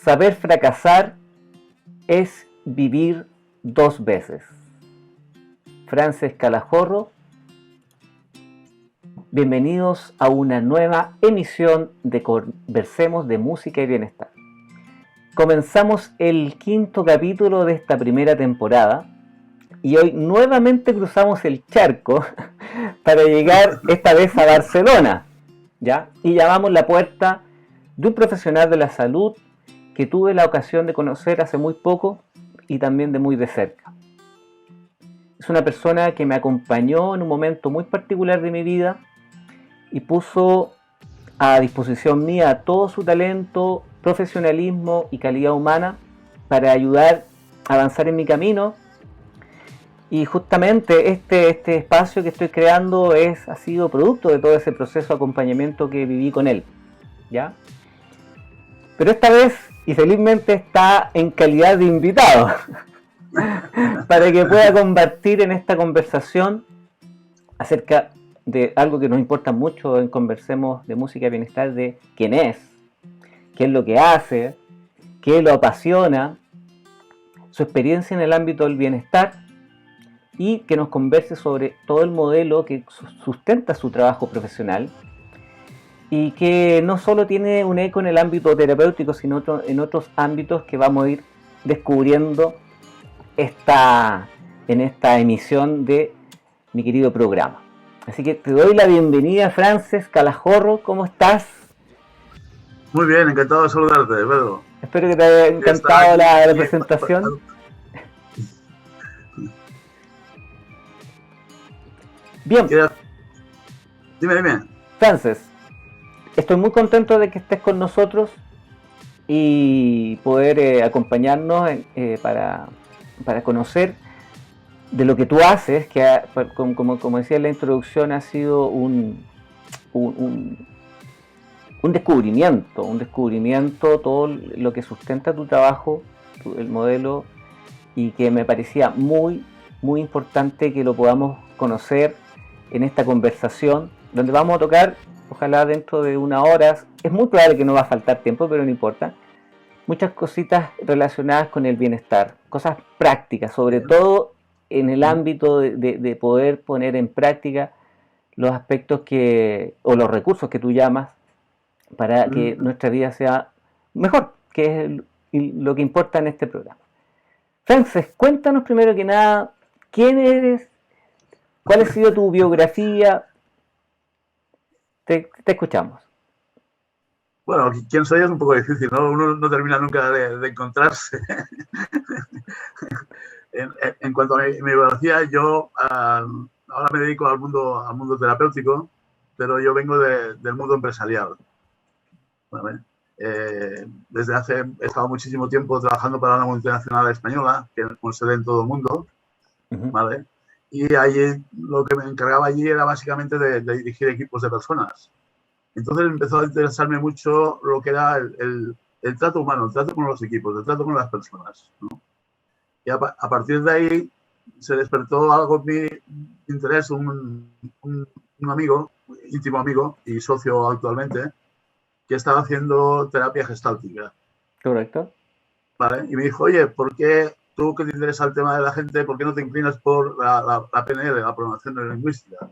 Saber fracasar es vivir dos veces. Frances Calajorro, bienvenidos a una nueva emisión de Conversemos de Música y Bienestar. Comenzamos el quinto capítulo de esta primera temporada y hoy nuevamente cruzamos el charco para llegar esta vez a Barcelona, ¿ya? Y llamamos la puerta de un profesional de la salud que tuve la ocasión de conocer hace muy poco y también de muy de cerca. Es una persona que me acompañó en un momento muy particular de mi vida y puso a disposición mía todo su talento, profesionalismo y calidad humana para ayudar a avanzar en mi camino. Y justamente este espacio que estoy creando ha sido producto de todo ese proceso de acompañamiento que viví con él, ¿ya? Pero esta vez, y felizmente, está en calidad de invitado para que pueda compartir en esta conversación acerca de algo que nos importa mucho en Conversemos de Música y Bienestar, de quién es, qué es lo que hace, qué lo apasiona, su experiencia en el ámbito del bienestar, y que nos converse sobre todo el modelo que sustenta su trabajo profesional y que no solo tiene un eco en el ámbito terapéutico, sino en otros ámbitos que vamos a ir descubriendo en esta emisión de mi querido programa. Así que te doy la bienvenida, Frances Calajorro. ¿Cómo estás? Muy bien, encantado de saludarte, Pedro. Espero que te haya encantado la presentación. Bien. Dime. Frances, estoy muy contento de que estés con nosotros y poder acompañarnos para conocer de lo que tú haces, que como decía en la introducción, ha sido un descubrimiento, todo lo que sustenta tu trabajo, el modelo, y que me parecía muy, muy importante que lo podamos conocer en esta conversación, donde vamos a tocar, ojalá dentro de una hora, es muy probable que no va a faltar tiempo, pero no importa, muchas cositas relacionadas con el bienestar, cosas prácticas, sobre todo en el ámbito de poder poner en práctica los aspectos o los recursos que tú llamas para que nuestra vida sea mejor, que es lo que importa en este programa. Frances, cuéntanos primero que nada, ¿quién eres? ¿Cuál ha sido tu biografía? Te escuchamos. Bueno, quién soy es un poco difícil, ¿no? Uno no termina nunca de encontrarse. En cuanto a mi biografía, yo ahora me dedico al mundo terapéutico, pero yo vengo del mundo empresarial. ¿Vale? He estado muchísimo tiempo trabajando para una multinacional española, que con sede en todo el mundo, ¿vale? Y allí lo que me encargaba allí era básicamente de dirigir equipos de personas. Entonces empezó a interesarme mucho lo que era el trato humano, el trato con los equipos, el trato con las personas, ¿no? Y a partir de ahí se despertó algo en mi interés, un amigo, íntimo amigo y socio actualmente, que estaba haciendo terapia gestáltica. Correcto. ¿Vale? Y me dijo, oye, ¿por qué tú que te interesa el tema de la gente, por qué no te inclinas por la PNL, la programación neurolingüística?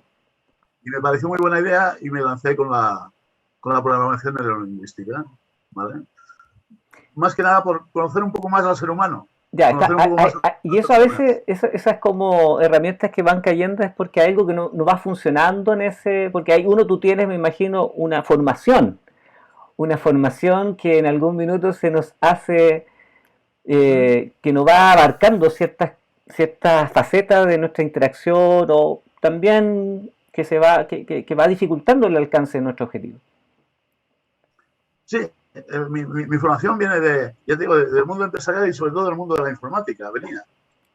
Y me pareció muy buena idea y me lancé con la programación neurolingüística, ¿vale? Más que nada por conocer un poco más al ser humano. Ya, y eso a veces, esas como herramientas que van cayendo es porque hay algo que no va funcionando porque tú tienes, me imagino, una formación que en algún minuto se nos hace, que nos va abarcando ciertas facetas de nuestra interacción, o también que va dificultando el alcance de nuestro objetivo. Sí, mi formación viene del mundo empresarial y sobre todo del mundo de la informática, venía.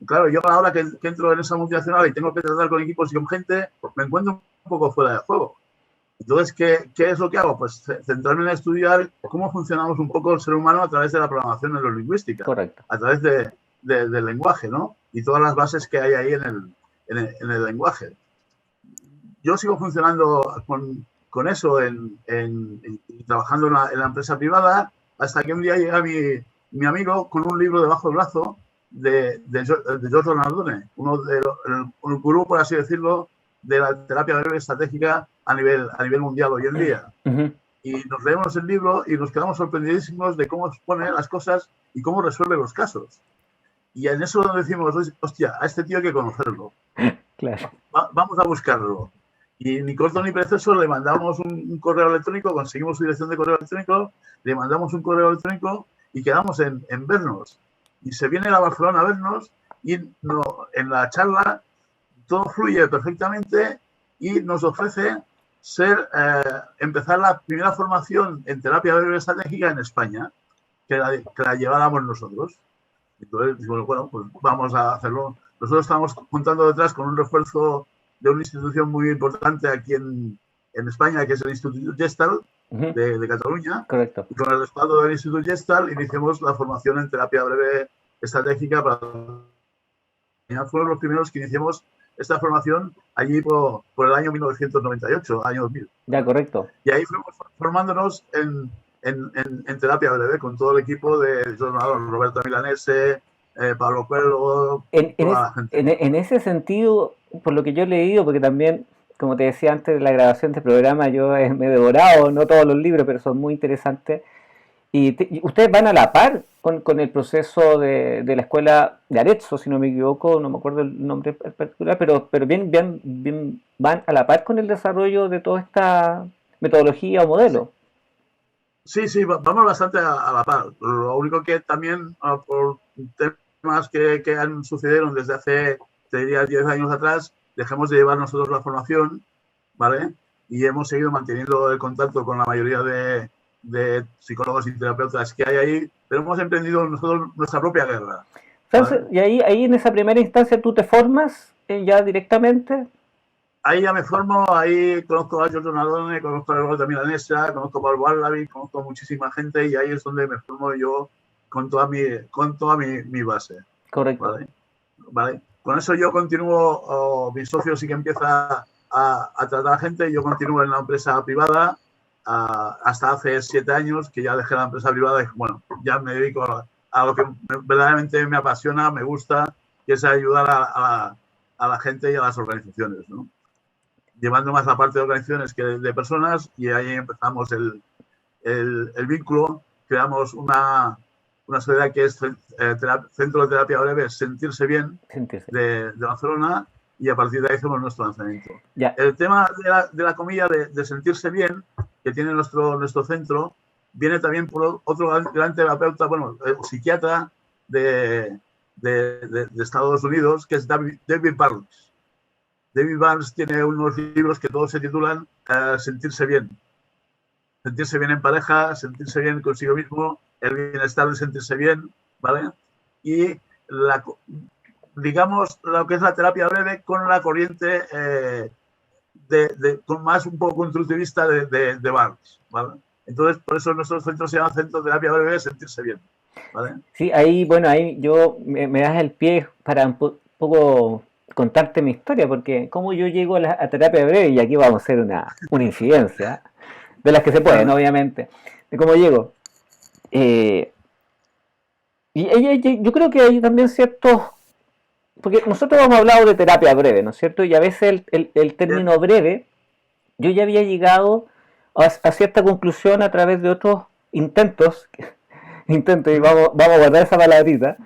Claro, yo ahora que entro en esa multinacional y tengo que tratar con equipos y con gente, pues me encuentro un poco fuera de juego. Entonces, ¿qué es lo que hago? Pues centrarme en estudiar cómo funcionamos un poco el ser humano a través de la programación neurolingüística. Correcto. A través del lenguaje, ¿no? Y todas las bases que hay ahí en el lenguaje. Yo sigo funcionando con eso, trabajando en la empresa privada, hasta que un día llega mi amigo con un libro debajo del brazo de Giorgio Nardone, un gurú, por así decirlo, de la terapia breve estratégica a nivel mundial hoy en día. Y nos leemos el libro y nos quedamos sorprendidísimos de cómo expone las cosas y cómo resuelve los casos. Y en eso nos decimos, hostia, a este tío hay que conocerlo. Claro. Vamos a buscarlo. Y ni corto ni perezoso le mandamos un correo electrónico, conseguimos su dirección de correo electrónico, le mandamos un correo electrónico y quedamos en vernos. Y se viene a Barcelona a vernos y en la charla todo fluye perfectamente y nos ofrece empezar la primera formación en terapia breve estratégica en España, que la lleváramos nosotros. Entonces, bueno, pues vamos a hacerlo. Nosotros estamos contando detrás con un refuerzo de una institución muy importante aquí en España, que es el Instituto Gestalt de Cataluña. Correcto. Y con el respaldo del Instituto Gestalt iniciamos la formación en terapia breve estratégica para... Fueron los primeros que iniciamos esta formación allí por el año 1998, año 2000. Ya, correcto. Y ahí fuimos formándonos en terapia breve con todo el equipo de Roberto Milanese, Pablo Coelho, toda la gente. En ese sentido, por lo que yo he leído, porque también, como te decía antes de la grabación de este programa, yo me he devorado, no todos los libros, pero son muy interesantes. Y ustedes van a la par con el proceso de la escuela de Arezzo, si no me equivoco, no me acuerdo el nombre particular, pero bien van a la par con el desarrollo de toda esta metodología o modelo. Sí, vamos bastante a la par. Lo único que también por temas que han sucedido desde hace, te diría, 10 años atrás, dejamos de llevar nosotros la formación, ¿vale? Y hemos seguido manteniendo el contacto con la mayoría de psicólogos y terapeutas que hay ahí, pero hemos emprendido nosotros nuestra propia guerra. ¿Vale? Y ahí en esa primera instancia tú te formas ya directamente. Ahí ya me formo, ahí conozco a Giorgio Nardone, conozco a Roberto Milanesa, conozco a Pablo Barlavi, conozco a muchísima gente y ahí es donde me formo yo con toda mi base. Correcto. ¿Vale? Con eso yo continúo, mi socio sí que empieza a tratar a gente, yo continúo en la empresa privada hasta hace 7 años que ya dejé la empresa privada y bueno, ya me dedico a lo que verdaderamente me apasiona, me gusta, que es ayudar a la gente y a las organizaciones, ¿no? Llevando más la parte de organizaciones que de personas y ahí empezamos el vínculo, creamos una sociedad que es Centro de Terapia Breve Sentirse Bien de Barcelona y a partir de ahí hicimos nuestro lanzamiento. Ya. El tema de la comilla de sentirse bien que tiene nuestro centro viene también por otro gran terapeuta, bueno, psiquiatra de Estados Unidos, que es David Barnes. David Barnes tiene unos libros que todos se titulan Sentirse bien. Sentirse bien en pareja, sentirse bien consigo mismo, el bienestar de sentirse bien, ¿vale? Y digamos lo que es la terapia breve con la corriente con más un poco constructivista de Barnes, ¿vale? Entonces, por eso nuestros centros se llaman Centro de Terapia Breve Sentirse Bien, ¿vale? Sí, ahí yo me das el pie para un poco contarte mi historia, porque como yo llego a terapia breve, y aquí vamos a hacer una incidencia, de las que se pueden, obviamente, de cómo llego. Yo creo que hay también ciertos, porque nosotros hemos hablado de terapia breve, ¿no es cierto? Y a veces el término breve, yo ya había llegado a cierta conclusión a través de otros intentos, y vamos a guardar esa palabrita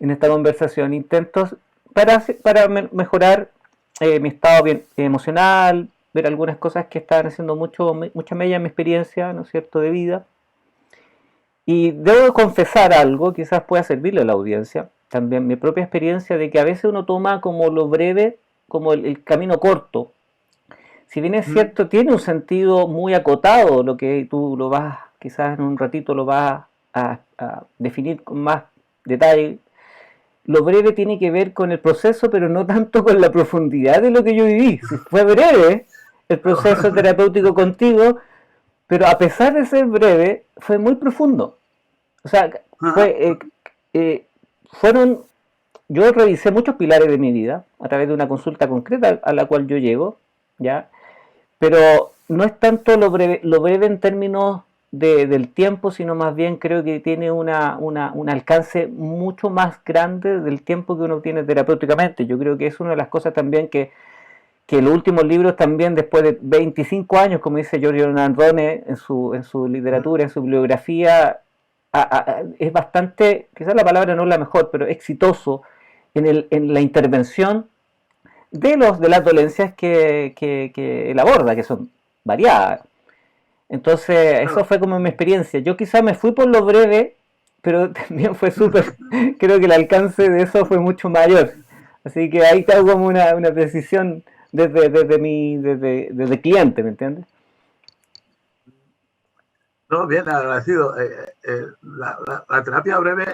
en esta conversación, intentos para mejorar mi estado emocional, ver algunas cosas que estaban haciendo mucha mella en mi experiencia, ¿no es cierto?, de vida. Y debo confesar algo, quizás pueda servirle a la audiencia, también mi propia experiencia de que a veces uno toma como lo breve, como el camino corto. Si bien es cierto, tiene un sentido muy acotado, lo que tú lo vas, quizás en un ratito lo vas a definir con más detalle. Lo breve tiene que ver con el proceso, pero no tanto con la profundidad de lo que yo viví. Fue breve el proceso terapéutico contigo, pero a pesar de ser breve, fue muy profundo. O sea, yo revisé muchos pilares de mi vida a través de una consulta concreta a la cual yo llego, ¿ya? Pero no es tanto lo breve en términos del tiempo, sino más bien creo que tiene un alcance mucho más grande del tiempo que uno tiene terapéuticamente. Yo creo que es una de las cosas también que los últimos libros también, después de 25 años, como dice Giorgio Nardone en su literatura, en su bibliografía, es bastante, quizás la palabra no es la mejor, pero exitoso en la intervención de las dolencias que él aborda, que son variadas. Entonces, eso fue como mi experiencia. Yo quizás me fui por lo breve, pero también fue súper, creo que el alcance de eso fue mucho mayor. Así que ahí está como una precisión desde cliente, ¿me entiendes? No, bien, agradecido. La terapia breve,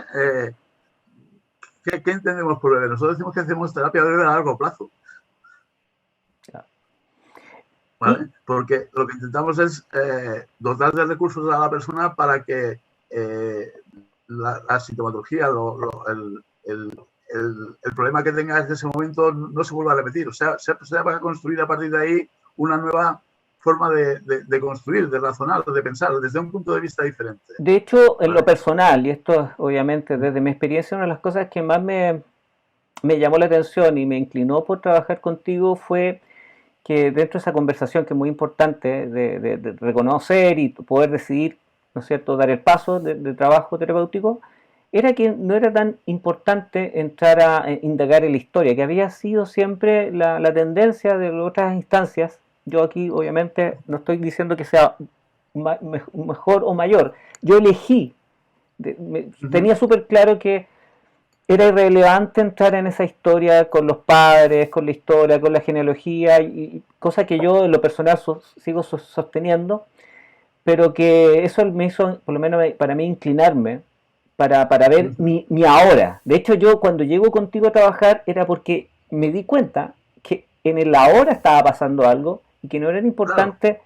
¿qué entendemos por breve? Nosotros decimos que hacemos terapia breve a largo plazo. ¿Vale? Porque lo que intentamos es dotar de recursos a la persona para que la sintomatología, el problema que tenga desde ese momento no se vuelva a repetir. O sea, se va a construir a partir de ahí una nueva forma de construir, de razonar, de pensar, desde un punto de vista diferente. De hecho, en lo personal, y esto obviamente desde mi experiencia, una de las cosas que más me llamó la atención y me inclinó por trabajar contigo fue que dentro de esa conversación, que es muy importante, de reconocer y poder decidir, ¿no es cierto?, dar el paso de trabajo terapéutico, era que no era tan importante entrar a indagar en la historia, que había sido siempre la tendencia de otras instancias. Yo aquí obviamente no estoy diciendo que sea mejor o mayor. Yo elegí, tenía súper claro que era irrelevante entrar en esa historia con los padres, con la historia, con la genealogía, y cosa que yo en lo personal sigo sosteniendo, pero que eso me hizo, por lo menos para mí, inclinarme para ver mi ahora. De hecho, yo cuando llego contigo a trabajar era porque me di cuenta que en el ahora estaba pasando algo y que no era importante. Claro.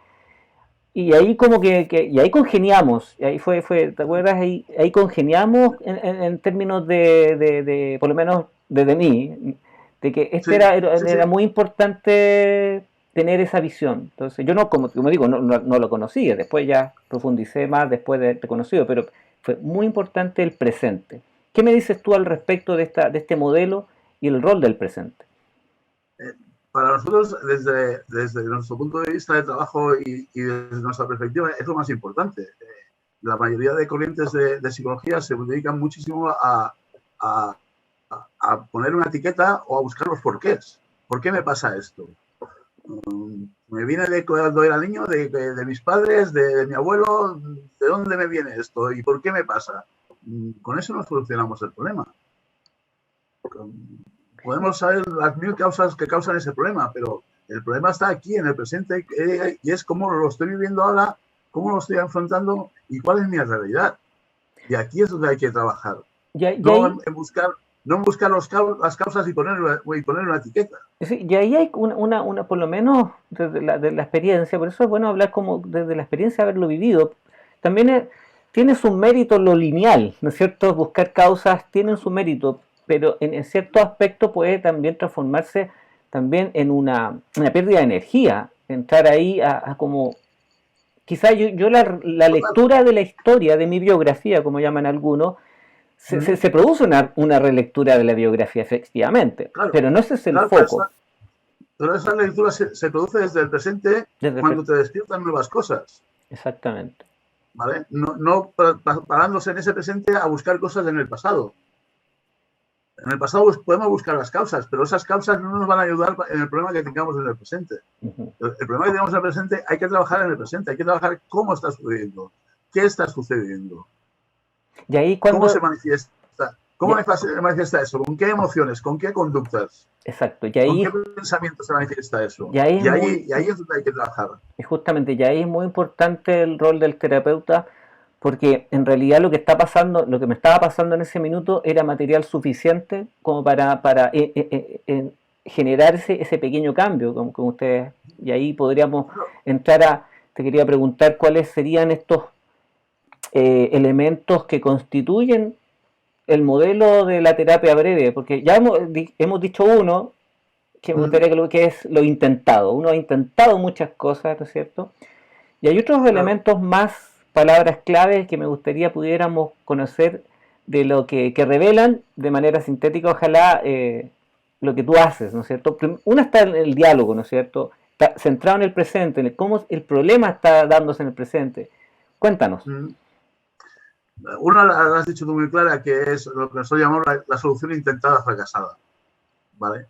Y ahí como y ahí congeniamos, y ahí fue, ¿te acuerdas? Ahí congeniamos en términos por lo menos desde mí, de que era muy importante tener esa visión. Entonces yo no, como digo, no lo conocía, después ya profundicé más después de haberte conocido, pero fue muy importante el presente. ¿Qué me dices tú al respecto de este modelo y el rol del presente? Para nosotros, desde nuestro punto de vista de trabajo y desde nuestra perspectiva, es lo más importante. La mayoría de corrientes de psicología se dedican muchísimo a poner una etiqueta o a buscar los porqués. ¿Por qué me pasa esto? ¿Me viene de cuando era niño, de mis padres, de mi abuelo? ¿De dónde me viene esto? ¿Y por qué me pasa? Con eso no solucionamos el problema. Podemos saber las 1000 causas que causan ese problema, pero el problema está aquí, en el presente, y es cómo lo estoy viviendo ahora, cómo lo estoy afrontando y cuál es mi realidad. Y aquí es donde hay que trabajar. No en buscar las causas y poner una etiqueta. Sí, y ahí hay una por lo menos desde la experiencia, por eso es bueno hablar como desde la experiencia, haberlo vivido. También tiene su mérito lo lineal, ¿no es cierto? Buscar causas tiene su mérito, pero en cierto aspecto puede también transformarse también en una pérdida de energía, entrar ahí a como, quizá yo la lectura de la historia, de mi biografía, como llaman algunos, se produce una relectura de la biografía, efectivamente, claro, pero no ese es el foco. Pero esa lectura se produce desde el presente, cuando te despiertan nuevas cosas. Exactamente. ¿Vale? No parándose en ese presente a buscar cosas en el pasado. En el pasado podemos buscar las causas, pero esas causas no nos van a ayudar en el problema que tengamos en el presente. El problema que tenemos en el presente hay que trabajar en el presente, hay que trabajar cómo está sucediendo, qué está sucediendo, y ahí cómo se manifiesta, cómo se manifiesta eso, con qué emociones, con qué conductas. Exacto. Y ahí, ¿con qué pensamiento se manifiesta eso? Y ahí es donde hay que trabajar. Y justamente, y ahí es muy importante el rol del terapeuta, porque en realidad lo que me estaba pasando en ese minuto era material suficiente como para generar ese pequeño cambio con ustedes. Y ahí podríamos entrar te quería preguntar cuáles serían estos elementos que constituyen el modelo de la terapia breve, porque ya hemos dicho uno, que me gustaría que es lo intentado. Uno ha intentado muchas cosas, ¿no es cierto? Y hay otros elementos más palabras claves que me gustaría pudiéramos conocer de lo que revelan de manera sintética, ojalá, lo que tú haces, ¿no es cierto? Una está en el diálogo, ¿no es cierto? Está centrado en el presente, en cómo el problema está dándose en el presente. Cuéntanos. Una la has dicho tú muy clara, que es lo que nosotros llamamos la solución intentada fracasada, ¿vale?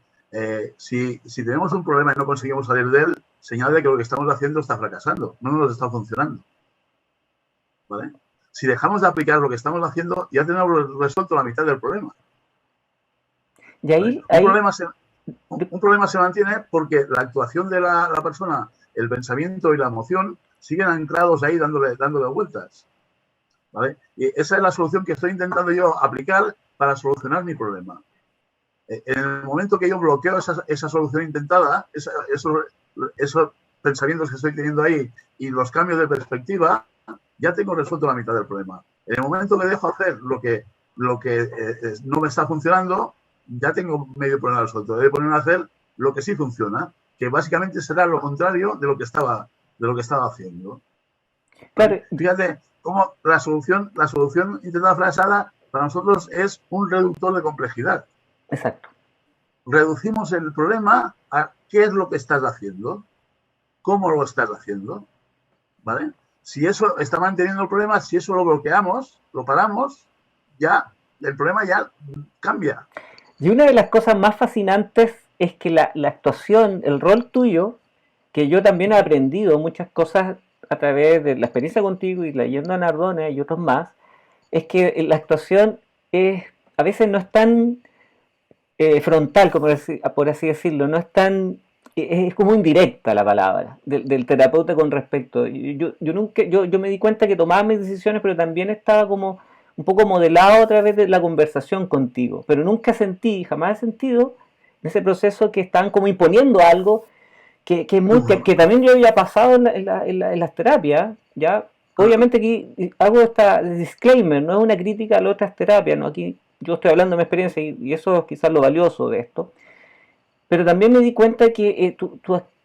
Si tenemos un problema y no conseguimos salir de él, señala de que lo que estamos haciendo está fracasando, no nos está funcionando, ¿vale? Si dejamos de aplicar lo que estamos haciendo, ya tenemos resuelto la mitad del problema. Y ahí, ¿vale? Un problema se mantiene porque la actuación de la persona, el pensamiento y la emoción siguen anclados ahí dándole vueltas, ¿vale? Y esa es la solución que estoy intentando yo aplicar para solucionar mi problema. En el momento que yo bloqueo esa solución intentada, esos pensamientos que estoy teniendo ahí y los cambios de perspectiva, ya tengo resuelto la mitad del problema. En el momento que dejo hacer lo que no me está funcionando, ya tengo medio problema resuelto. Debo ponerme a hacer lo que sí funciona, que básicamente será lo contrario de lo que estaba haciendo. claro. Fíjate cómo la solución intentada fracasada para nosotros es un reductor de complejidad. Exacto. Reducimos el problema a qué es lo que estás haciendo, cómo lo estás haciendo, ¿vale? Si eso está manteniendo el problema, si eso lo bloqueamos, lo paramos, ya el problema ya cambia. Y una de las cosas más fascinantes es que la actuación, el rol tuyo, que yo también he aprendido muchas cosas a través de la experiencia contigo y leyendo a Nardone y otros más, es que la actuación a veces no es tan frontal, como por así decirlo, no es tan, es como indirecta la palabra del terapeuta con respecto. Yo me di cuenta que tomaba mis decisiones, pero también estaba como un poco modelado a través de la conversación contigo, pero nunca jamás he sentido en ese proceso que estaban como imponiendo algo que también yo había pasado en las terapias, ¿ya? Obviamente aquí hago esta disclaimer, no es una crítica a las otras terapias, ¿no? Aquí yo estoy hablando de mi experiencia y eso es quizás lo valioso de esto, pero también me di cuenta que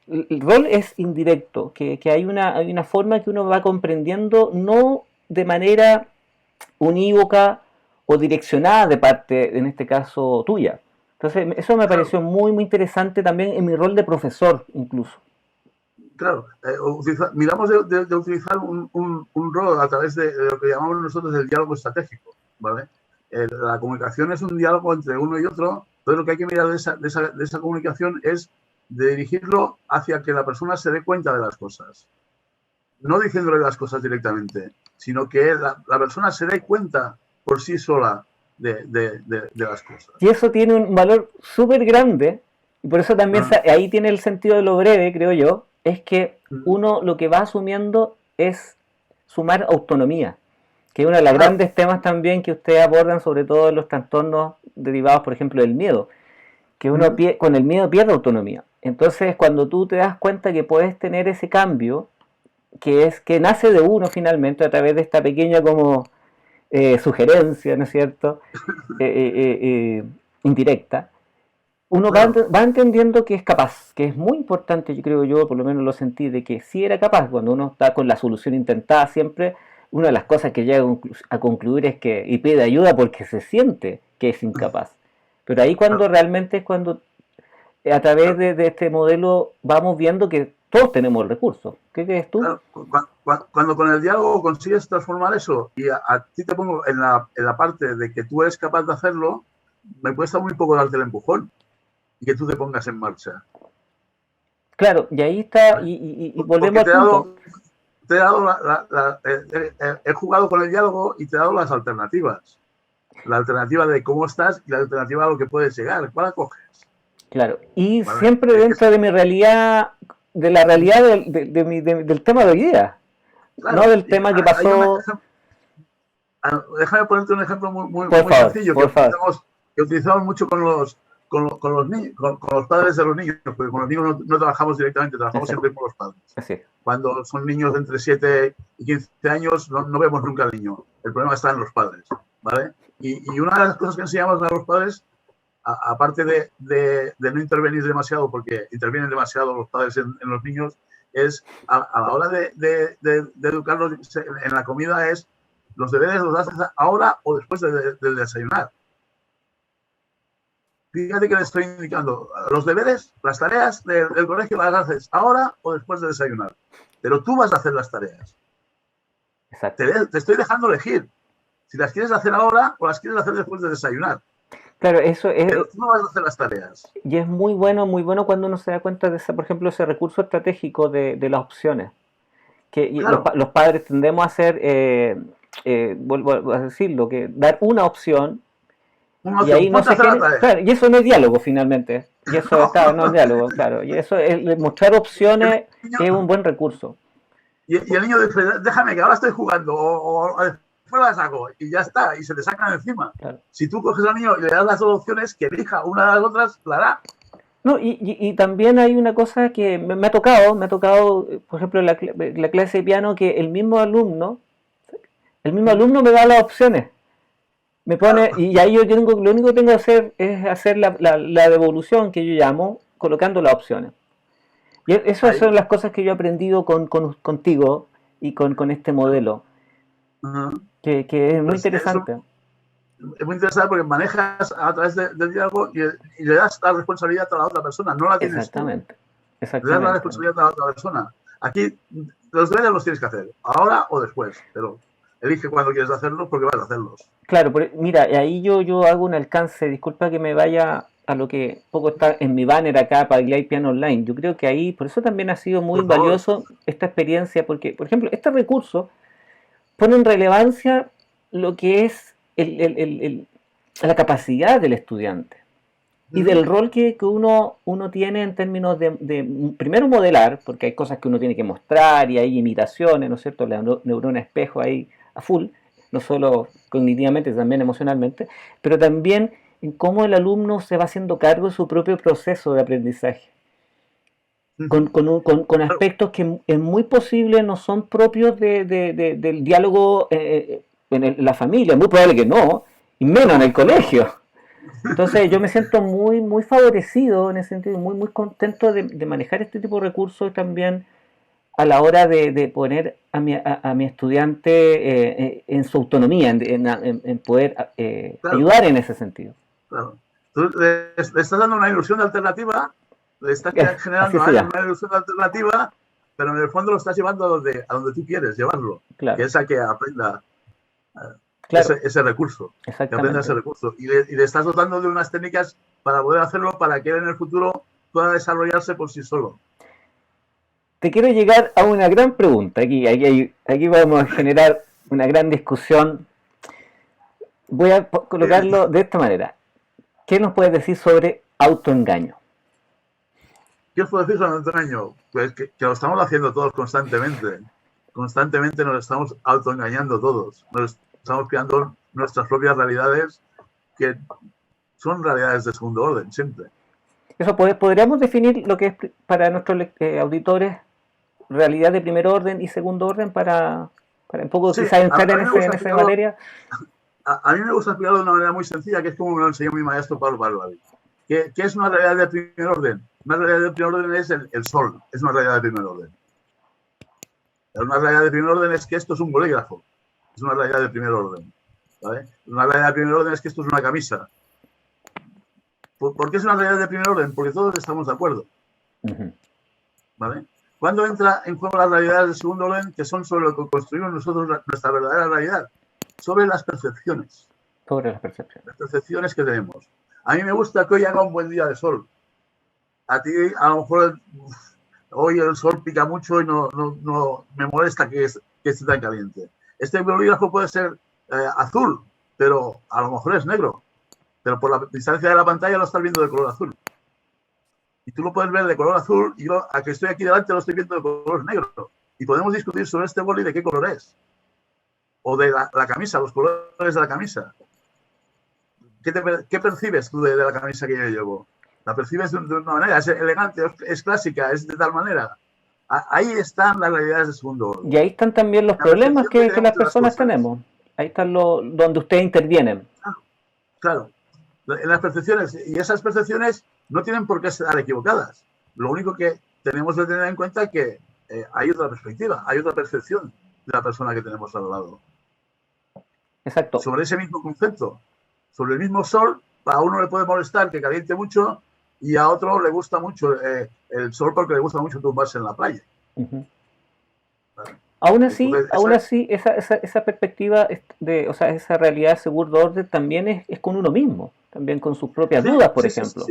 el rol es indirecto, que hay una forma que uno va comprendiendo no de manera unívoca o direccionada de parte, en este caso, tuya. Entonces, eso me pareció muy, muy interesante también en mi rol de profesor, incluso. Claro, miramos de utilizar un rol a través de lo que llamamos nosotros el diálogo estratégico, ¿vale? La comunicación es un diálogo entre uno y otro, pero lo que hay que mirar de esa comunicación es de dirigirlo hacia que la persona se dé cuenta de las cosas. No diciéndole las cosas directamente, sino que la persona se dé cuenta por sí sola de las cosas. Y eso tiene un valor súper grande, y por eso también ahí tiene el sentido de lo breve, creo yo, es que uno lo que va asumiendo es sumar autonomía, que es uno de los grandes temas también que ustedes abordan, sobre todo en los trastornos derivados, por ejemplo, del miedo, que uno con el miedo pierde autonomía. Entonces, cuando tú te das cuenta que puedes tener ese cambio, que nace de uno finalmente a través de esta pequeña como sugerencia, ¿no es cierto? Indirecta, uno va entendiendo que es capaz, que es muy importante, yo creo yo, por lo menos lo sentí, de que sí era capaz. Cuando uno está con la solución intentada siempre, una de las cosas que llega a concluir es que, y pide ayuda porque se siente que es incapaz. Pero ahí realmente es cuando a través de este modelo vamos viendo que todos tenemos el recurso. ¿Qué crees tú? Claro, cuando con el diálogo consigues transformar eso y a ti te pongo en la parte de que tú eres capaz de hacerlo, me cuesta muy poco darte el empujón y que tú te pongas en marcha. Claro, y ahí está, y volvemos al punto. He jugado con el diálogo y te he dado las alternativas. La alternativa de cómo estás y la alternativa a lo que puedes llegar. ¿Cuál acoges? Claro, y siempre dentro de mi realidad, de la realidad del tema de hoy día, claro, no del tema que pasó. Déjame ponerte un ejemplo muy sencillo que utilizamos mucho con los padres de los niños, porque con los niños no trabajamos directamente, trabajamos siempre con los padres. Así. Cuando son niños de entre 7 y 15 años, no vemos nunca al niño. El problema está en los padres, ¿vale? Y una de las cosas que enseñamos a los padres, aparte de no intervenir demasiado, porque intervienen demasiado los padres en los niños, es a la hora de educarlos en la comida es los deberes los haces ahora o después del desayunar. Fíjate que le estoy indicando los deberes, las tareas del colegio las haces ahora o después de desayunar. Pero tú vas a hacer las tareas. Exacto. Te estoy dejando elegir si las quieres hacer ahora o las quieres hacer después de desayunar. Claro, eso es. Pero tú no vas a hacer las tareas. Y es muy bueno cuando uno se da cuenta de ese, por ejemplo, ese recurso estratégico de las opciones. Que Claro. los padres tendemos a hacer, vuelvo a decirlo, que dar una opción. Y ahí no sé qué. Claro, y eso no es diálogo finalmente. Y eso está, no es diálogo, claro. Y eso es mostrar opciones es un buen recurso. Y el niño dice, déjame que ahora estoy jugando, o después la saco, y ya está, y se te sacan encima. Claro. Si tú coges al niño y le das las dos opciones, que elija una de las otras, la hará. No, y también hay una cosa que me ha tocado, por ejemplo, en la clase de piano, que el mismo alumno me da las opciones. Me pone, y ahí lo único que tengo que hacer es hacer la devolución que yo llamo, colocando las opciones. Y esas son las cosas que yo he aprendido contigo y con este modelo, que es muy interesante. Es muy interesante porque manejas a través del diálogo y le das la responsabilidad a la otra persona, no la tienes Exactamente. Le das la responsabilidad a la otra persona. Aquí los deberes los tienes que hacer, ahora o después, pero elige cuándo quieres hacerlos porque vas a hacerlos. Claro, mira, ahí yo hago un alcance, disculpa que me vaya a lo que poco está en mi banner acá para Glide Piano Online. Yo creo que ahí, por eso también ha sido muy valioso esta experiencia, porque, por ejemplo, este recurso pone en relevancia lo que es la capacidad del estudiante y del rol que uno tiene en términos de primero modelar, porque hay cosas que uno tiene que mostrar y hay imitaciones, ¿no es cierto? La neurona espejo ahí a full, no solo cognitivamente, también emocionalmente, pero también en cómo el alumno se va haciendo cargo de su propio proceso de aprendizaje. Con aspectos que es muy posible no son propios del diálogo en la familia, muy probable que no, y menos en el colegio. Entonces yo me siento muy favorecido en ese sentido, muy contento de manejar este tipo de recursos también a la hora de poner a mi estudiante en su autonomía, en poder ayudar en ese sentido. Claro. Tú le estás dando una ilusión de alternativa, le estás generando una ilusión de alternativa, pero en el fondo lo estás llevando a donde tú quieres llevarlo, claro. que es a que aprenda claro. ese recurso, que aprenda ese recurso. Y le estás dotando de unas técnicas para poder hacerlo, para que él en el futuro pueda desarrollarse por sí solo. Te quiero llegar a una gran pregunta. Aquí vamos a generar una gran discusión. Voy a colocarlo de esta manera. ¿Qué nos puedes decir sobre autoengaño? ¿Qué os puedo decir sobre autoengaño? Pues que lo estamos haciendo todos constantemente. Constantemente nos estamos autoengañando todos. Nos estamos creando nuestras propias realidades que son realidades de segundo orden, siempre. Eso podríamos definir lo que es para nuestros auditores realidad de primer orden y segundo orden para un poco quizás entrar en esa materia. A mí me gusta explicarlo de una manera muy sencilla, que es como me lo enseñó mi maestro Pablo Barbavi. ¿Qué es una realidad de primer orden? Una realidad de primer orden es el sol, es una realidad de primer orden. Una realidad de primer orden es que esto es un bolígrafo, es una realidad de primer orden. ¿Vale? Una realidad de primer orden es que esto es una camisa. ¿Por qué es una realidad de primer orden? Porque todos estamos de acuerdo. ¿Vale? ¿Cuándo entra en juego las realidades de segundo orden, que son sobre lo que construimos nosotros nuestra verdadera realidad? Sobre las percepciones. Sobre las percepciones. Las percepciones que tenemos. A mí me gusta que hoy haga un buen día de sol. A ti, a lo mejor, hoy el sol pica mucho y no me molesta que esté tan caliente. Este bolígrafo puede ser azul, pero a lo mejor es negro. Pero por la distancia de la pantalla lo estás viendo de color azul. Y tú lo puedes ver de color azul y yo, a que estoy aquí delante, lo estoy viendo de color negro. Y podemos discutir sobre este boli de qué color es. O de la camisa, los colores de la camisa. ¿Qué percibes tú de la camisa que yo llevo? La percibes de una manera, es elegante, es clásica, es de tal manera. Ahí están las realidades de segundo orden. Y ahí están también los problemas que las personas tenemos. Ahí están donde ustedes intervienen. Claro. En las percepciones, y esas percepciones no tienen por qué estar equivocadas. Lo único que tenemos que tener en cuenta es que hay otra perspectiva, hay otra percepción de la persona que tenemos al lado. Exacto. Sobre ese mismo concepto, sobre el mismo sol, a uno le puede molestar que caliente mucho y a otro le gusta mucho el sol porque le gusta mucho tumbarse en la playa. Uh-huh. ¿Vale? Aún así, esa perspectiva, o sea, esa realidad de segundo orden también es con uno mismo, también con sus propias dudas, por ejemplo.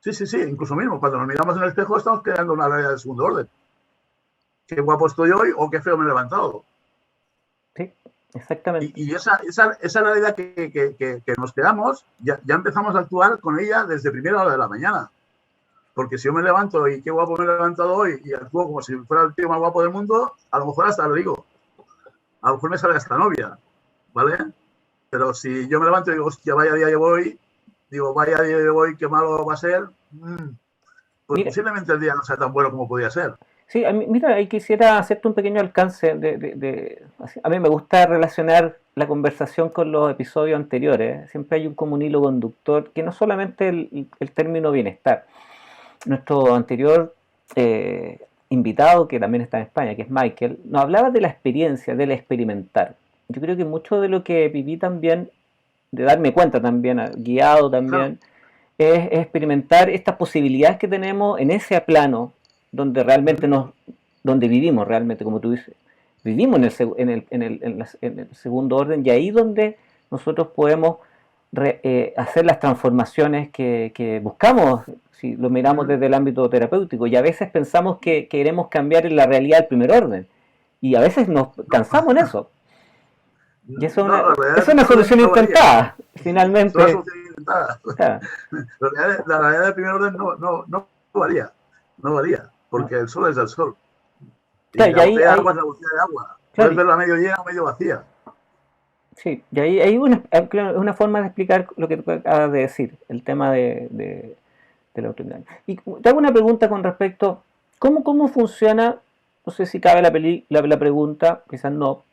Sí, incluso mismo, cuando nos miramos en el espejo estamos creando una realidad de segundo orden. Qué guapo estoy hoy o qué feo me he levantado. Sí, exactamente. Y esa realidad que nos creamos, ya empezamos a actuar con ella desde primera hora de la mañana. Porque si yo me levanto y qué guapo me he levantado hoy y actúo como si fuera el tío más guapo del mundo, a lo mejor hasta lo digo. A lo mejor me sale hasta novia, ¿vale? Pero si yo me levanto y digo, hostia, vaya día llevo hoy, qué malo va a ser, pues mira, posiblemente el día no sea tan bueno como podía ser. Sí, mira, ahí quisiera hacerte un pequeño alcance. A mí me gusta relacionar la conversación con los episodios anteriores. Siempre hay como un hilo conductor, que no solamente el término bienestar. Nuestro anterior invitado, que también está en España, que es Michael, nos hablaba de la experiencia, del experimentar. Yo creo que mucho de lo que viví también, de darme cuenta también, guiado también, es experimentar estas posibilidades que tenemos en ese plano donde realmente donde vivimos realmente, como tú dices, vivimos en el segundo orden, y ahí donde nosotros podemos hacer las transformaciones que buscamos, si lo miramos desde el ámbito terapéutico, y a veces pensamos que queremos cambiar en la realidad del primer orden, y a veces nos cansamos en eso. Y eso es una solución intentada, finalmente. Es una solución intentada. La realidad del primer orden no varía, porque el sol es el sol. Y la botella de agua es la botella de agua. Puedes verla medio llena o medio vacía. Sí, y ahí hay una forma de explicar lo que tú acabas de decir, el tema del autoengaño. Y te hago una pregunta con respecto, ¿cómo funciona? No sé si cabe la pregunta, quizás no.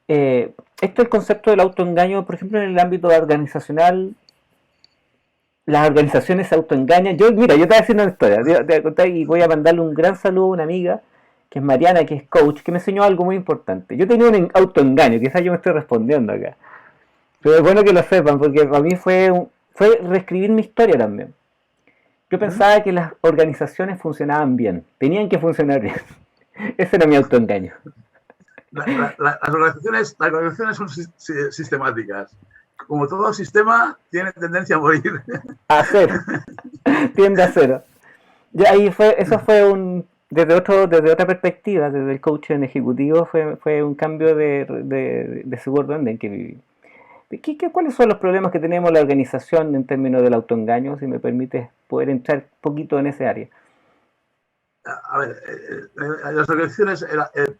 Esto es el concepto del autoengaño, por ejemplo, en el ámbito organizacional. Las organizaciones se autoengañan. Yo te voy a decir una historia, te voy a contar, y voy a mandarle un gran saludo a una amiga que es Mariana, que es coach, que me enseñó algo muy importante. Yo tenía un autoengaño, quizás yo me estoy respondiendo acá, pero es bueno que lo sepan, porque para mí fue reescribir mi historia también. Yo pensaba que las organizaciones funcionaban bien, tenían que funcionar bien. Ese era mi autoengaño. Las organizaciones son sistemáticas. Como todo sistema, tiene tendencia a morir. A cero. Tiende a cero. Y ahí eso fue desde otra perspectiva, desde el coaching ejecutivo, fue un cambio de segundo orden en que viví. ¿Cuáles son los problemas que tenemos la organización en términos del autoengaño? Si me permites poder entrar un poquito en ese área. A ver, las organizaciones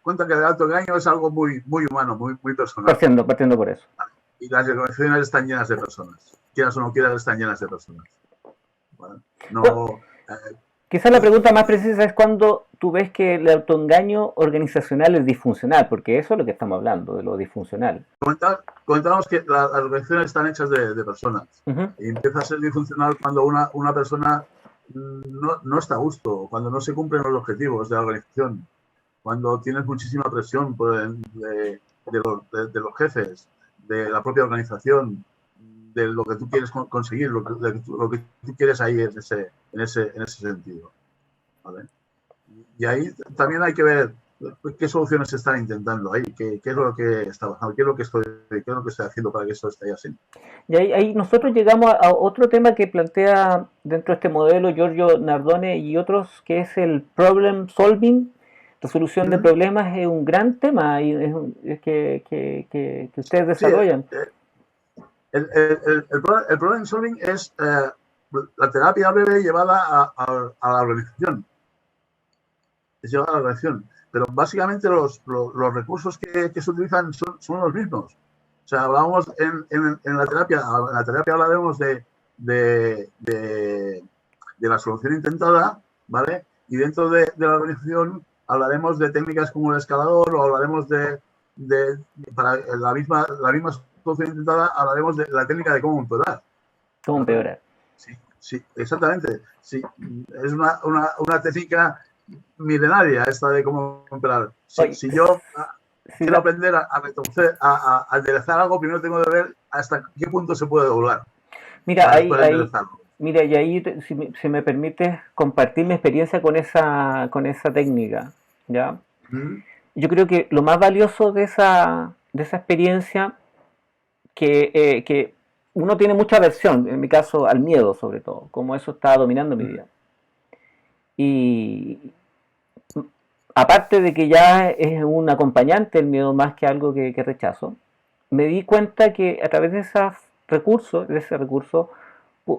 cuentan que el autoengaño es algo muy humano, muy personal. Partiendo por eso. Y las organizaciones están llenas de personas. Quieras o no quieras, están llenas de personas. Bueno, quizás la pregunta más precisa es cuando tú ves que el autoengaño organizacional es disfuncional, porque eso es lo que estamos hablando, de lo disfuncional. Comentábamos que las organizaciones están hechas de personas. Y empieza a ser disfuncional cuando una persona no está a gusto, cuando no se cumplen los objetivos de la organización, cuando tienes muchísima presión de los jefes, de la propia organización, de lo que tú quieres conseguir, lo que tú quieres ahí en ese sentido. ¿Vale? Y ahí también hay que ver qué soluciones se están intentando ahí, qué es lo que está pasando, qué es lo que estoy haciendo para que eso esté así. Y ahí nosotros llegamos a otro tema que plantea dentro de este modelo Giorgio Nardone y otros, que es el problem solving. Resolución de problemas es un gran tema y es que ustedes desarrollan. Sí, el problem solving es la terapia breve llevada a la organización. Es llevada a la organización. Pero básicamente los recursos que se utilizan son los mismos. O sea, hablamos en la terapia hablaremos de la solución intentada, ¿vale? Y dentro de la organización hablaremos de técnicas como el escalador, o hablaremos para la misma solución intentada, hablaremos de la técnica de cómo empeorar. ¿Cómo empeorar? Sí, exactamente. Sí, es una técnica milenaria esta de cómo operar. Si yo quiero aprender a retorcer, a enderezar algo, primero tengo que ver hasta qué punto se puede doblar. Mira, mira, y ahí, si me permites compartir mi experiencia con esa técnica, ¿ya? Yo creo que lo más valioso de esa experiencia, que uno tiene mucha aversión, en mi caso al miedo sobre todo, como eso está dominando mi vida. Y aparte de que ya es un acompañante el miedo más que algo que rechazo, me di cuenta que a través de ese recurso,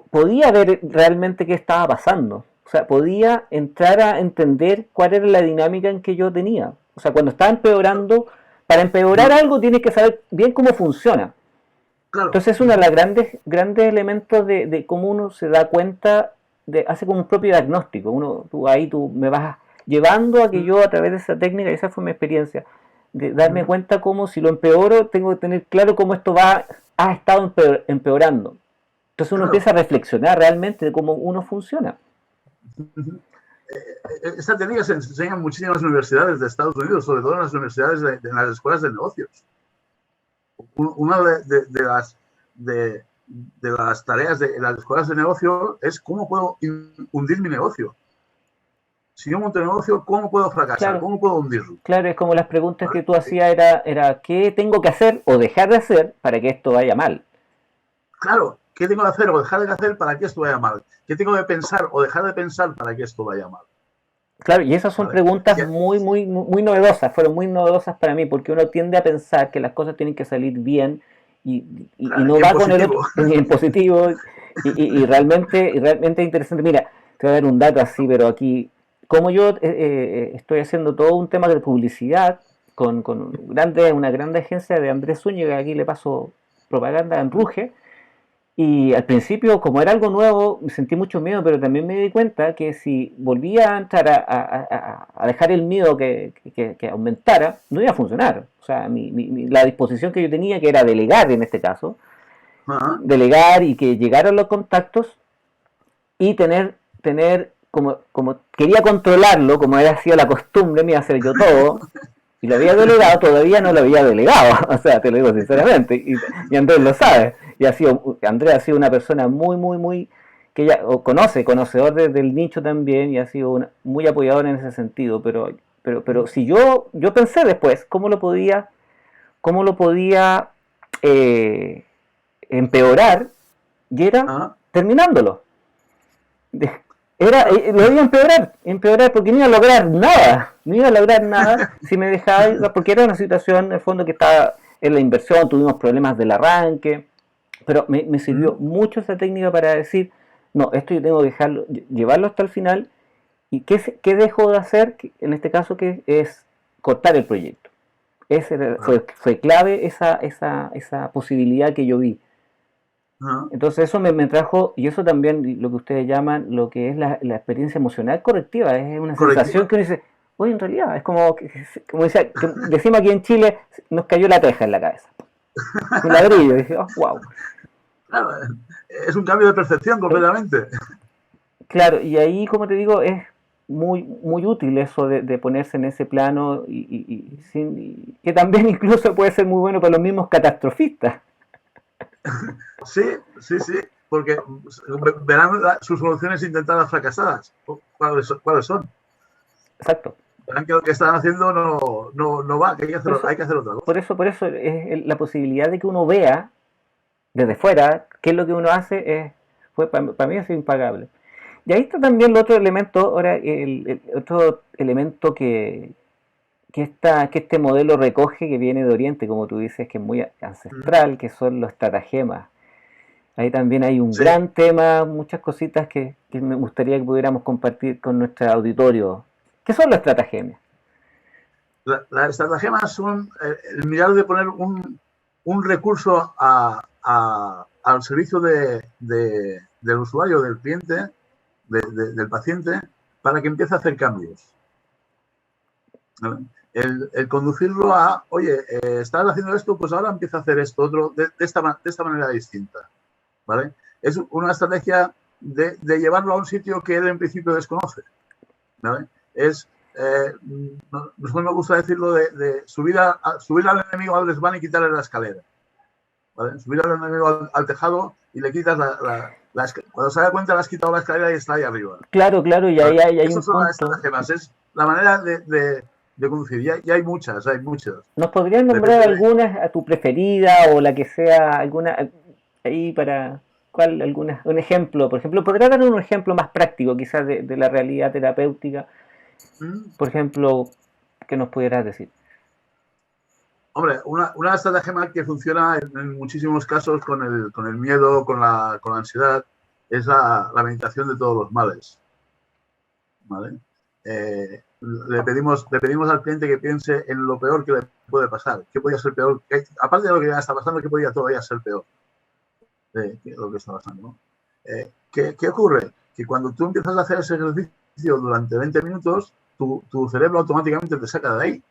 podía ver realmente qué estaba pasando. O sea, podía entrar a entender cuál era la dinámica en que yo tenía. O sea, cuando estaba empeorando, para empeorar algo tienes que saber bien cómo funciona. Claro. Entonces es uno de los grandes elementos de cómo uno se da cuenta, hace como un propio diagnóstico. Tú me vas llevando a que yo, a través de esa técnica, esa fue mi experiencia, de darme cuenta cómo si lo empeoro, tengo que tener claro cómo esto ha estado empeorando. Entonces uno empieza a reflexionar realmente de cómo uno funciona. Esta técnica se enseña en muchísimas universidades de Estados Unidos, sobre todo en las universidades en las escuelas de negocios. Una de las tareas de las escuelas de negocio es cómo puedo hundir mi negocio. Si yo monto un negocio, ¿cómo puedo fracasar? Claro. ¿Cómo puedo hundirlo? Claro, es como las preguntas que tú hacías era ¿qué tengo que hacer o dejar de hacer para que esto vaya mal? Claro, ¿qué tengo que hacer o dejar de hacer para que esto vaya mal? ¿Qué tengo que pensar o dejar de pensar para que esto vaya mal? Claro, y esas son preguntas muy novedosas, fueron muy novedosas para mí, porque uno tiende a pensar que las cosas tienen que salir bien y no va con el otro en positivo y realmente interesante. Mira, te voy a dar un dato así, pero aquí, como yo estoy haciendo todo un tema de publicidad con una grande agencia de Andrés Zúñiga, aquí le paso propaganda en Ruge. Y al principio, como era algo nuevo, me sentí mucho miedo, pero también me di cuenta que si volvía a entrar a dejar el miedo que aumentara, no iba a funcionar. O sea, la disposición que yo tenía, que era delegar en este caso, delegar y que llegaran los contactos y tener como quería controlarlo, como era sido la costumbre, me iba a hacer yo todo. Y lo había delegado, todavía no lo había delegado, o sea, te lo digo sinceramente, y Andrés lo sabe, Andrés ha sido una persona muy, que ya conocedor del nicho también, y ha sido muy apoyador en ese sentido, pero si yo pensé después, ¿cómo lo podía empeorar? Y era terminándolo. Lo iba a empeorar porque no iba a lograr nada si me dejaba, porque era una situación en el fondo que estaba en la inversión, tuvimos problemas del arranque, pero me sirvió mucho esa técnica para decir, no, esto yo tengo que llevarlo hasta el final, y ¿qué dejo de hacer? En este caso, que es cortar el proyecto. Fue clave esa posibilidad que yo vi. Entonces eso me trajo, y eso también lo que ustedes llaman lo que es la experiencia emocional correctiva, es una sensación que uno dice, oye, en realidad es como decimos aquí en Chile, nos cayó la teja en la cabeza, un ladrillo, y dije, oh, wow. Claro, es un cambio de percepción completamente. Claro, y ahí, como te digo, es muy útil eso de ponerse en ese plano, y que también incluso puede ser muy bueno para los mismos catastrofistas. Sí, porque verán sus soluciones intentadas fracasadas. ¿Cuáles son? Exacto. Verán que lo que están haciendo no va, que hay que hacer otra cosa. Por eso es la posibilidad de que uno vea desde fuera qué es lo que uno hace, para mí es impagable. Y ahí está también el otro elemento, ahora el otro elemento que este modelo recoge, que viene de Oriente, como tú dices, que es muy ancestral, que son los estratagemas. Ahí también hay un gran tema, muchas cositas que me gustaría que pudiéramos compartir con nuestro auditorio. ¿Qué son los estratagemas? Las estratagemas son el mirar de poner un recurso al servicio del usuario, del cliente, del paciente, para que empiece a hacer cambios. El conducirlo a, oye, estás haciendo esto, pues ahora empieza a hacer esto otro de esta manera distinta, ¿vale? Es una estrategia de llevarlo a un sitio que él en principio desconoce, ¿vale? es, nosotros me gusta decirlo de subir al enemigo al desván y quitarle la escalera. ¿Vale? Subir al enemigo al tejado y le quitas la escalera. Cuando se da cuenta le has quitado la escalera y está ahí arriba. Claro, y ahí hay un son punto. Las estratagemas, es la manera de conducir. Y hay muchas. ¿Nos podrías nombrar algunas, a tu preferida o la que sea, alguna ahí para... ¿Cuál? Un ejemplo, por ejemplo, ¿podrás dar un ejemplo más práctico quizás de la realidad terapéutica? Por ejemplo, ¿qué nos pudieras decir? Hombre, una estratagema que funciona en muchísimos casos con el miedo, con la ansiedad, es la meditación de todos los males. ¿Vale? Le pedimos al cliente que piense en lo peor que le puede pasar. ¿Qué podría ser peor? Aparte de lo que ya está pasando, ¿qué podría todavía ser peor de lo que está pasando? ¿No? ¿Qué ocurre? Que cuando tú empiezas a hacer ese ejercicio durante 20 minutos, tu cerebro automáticamente te saca de ahí.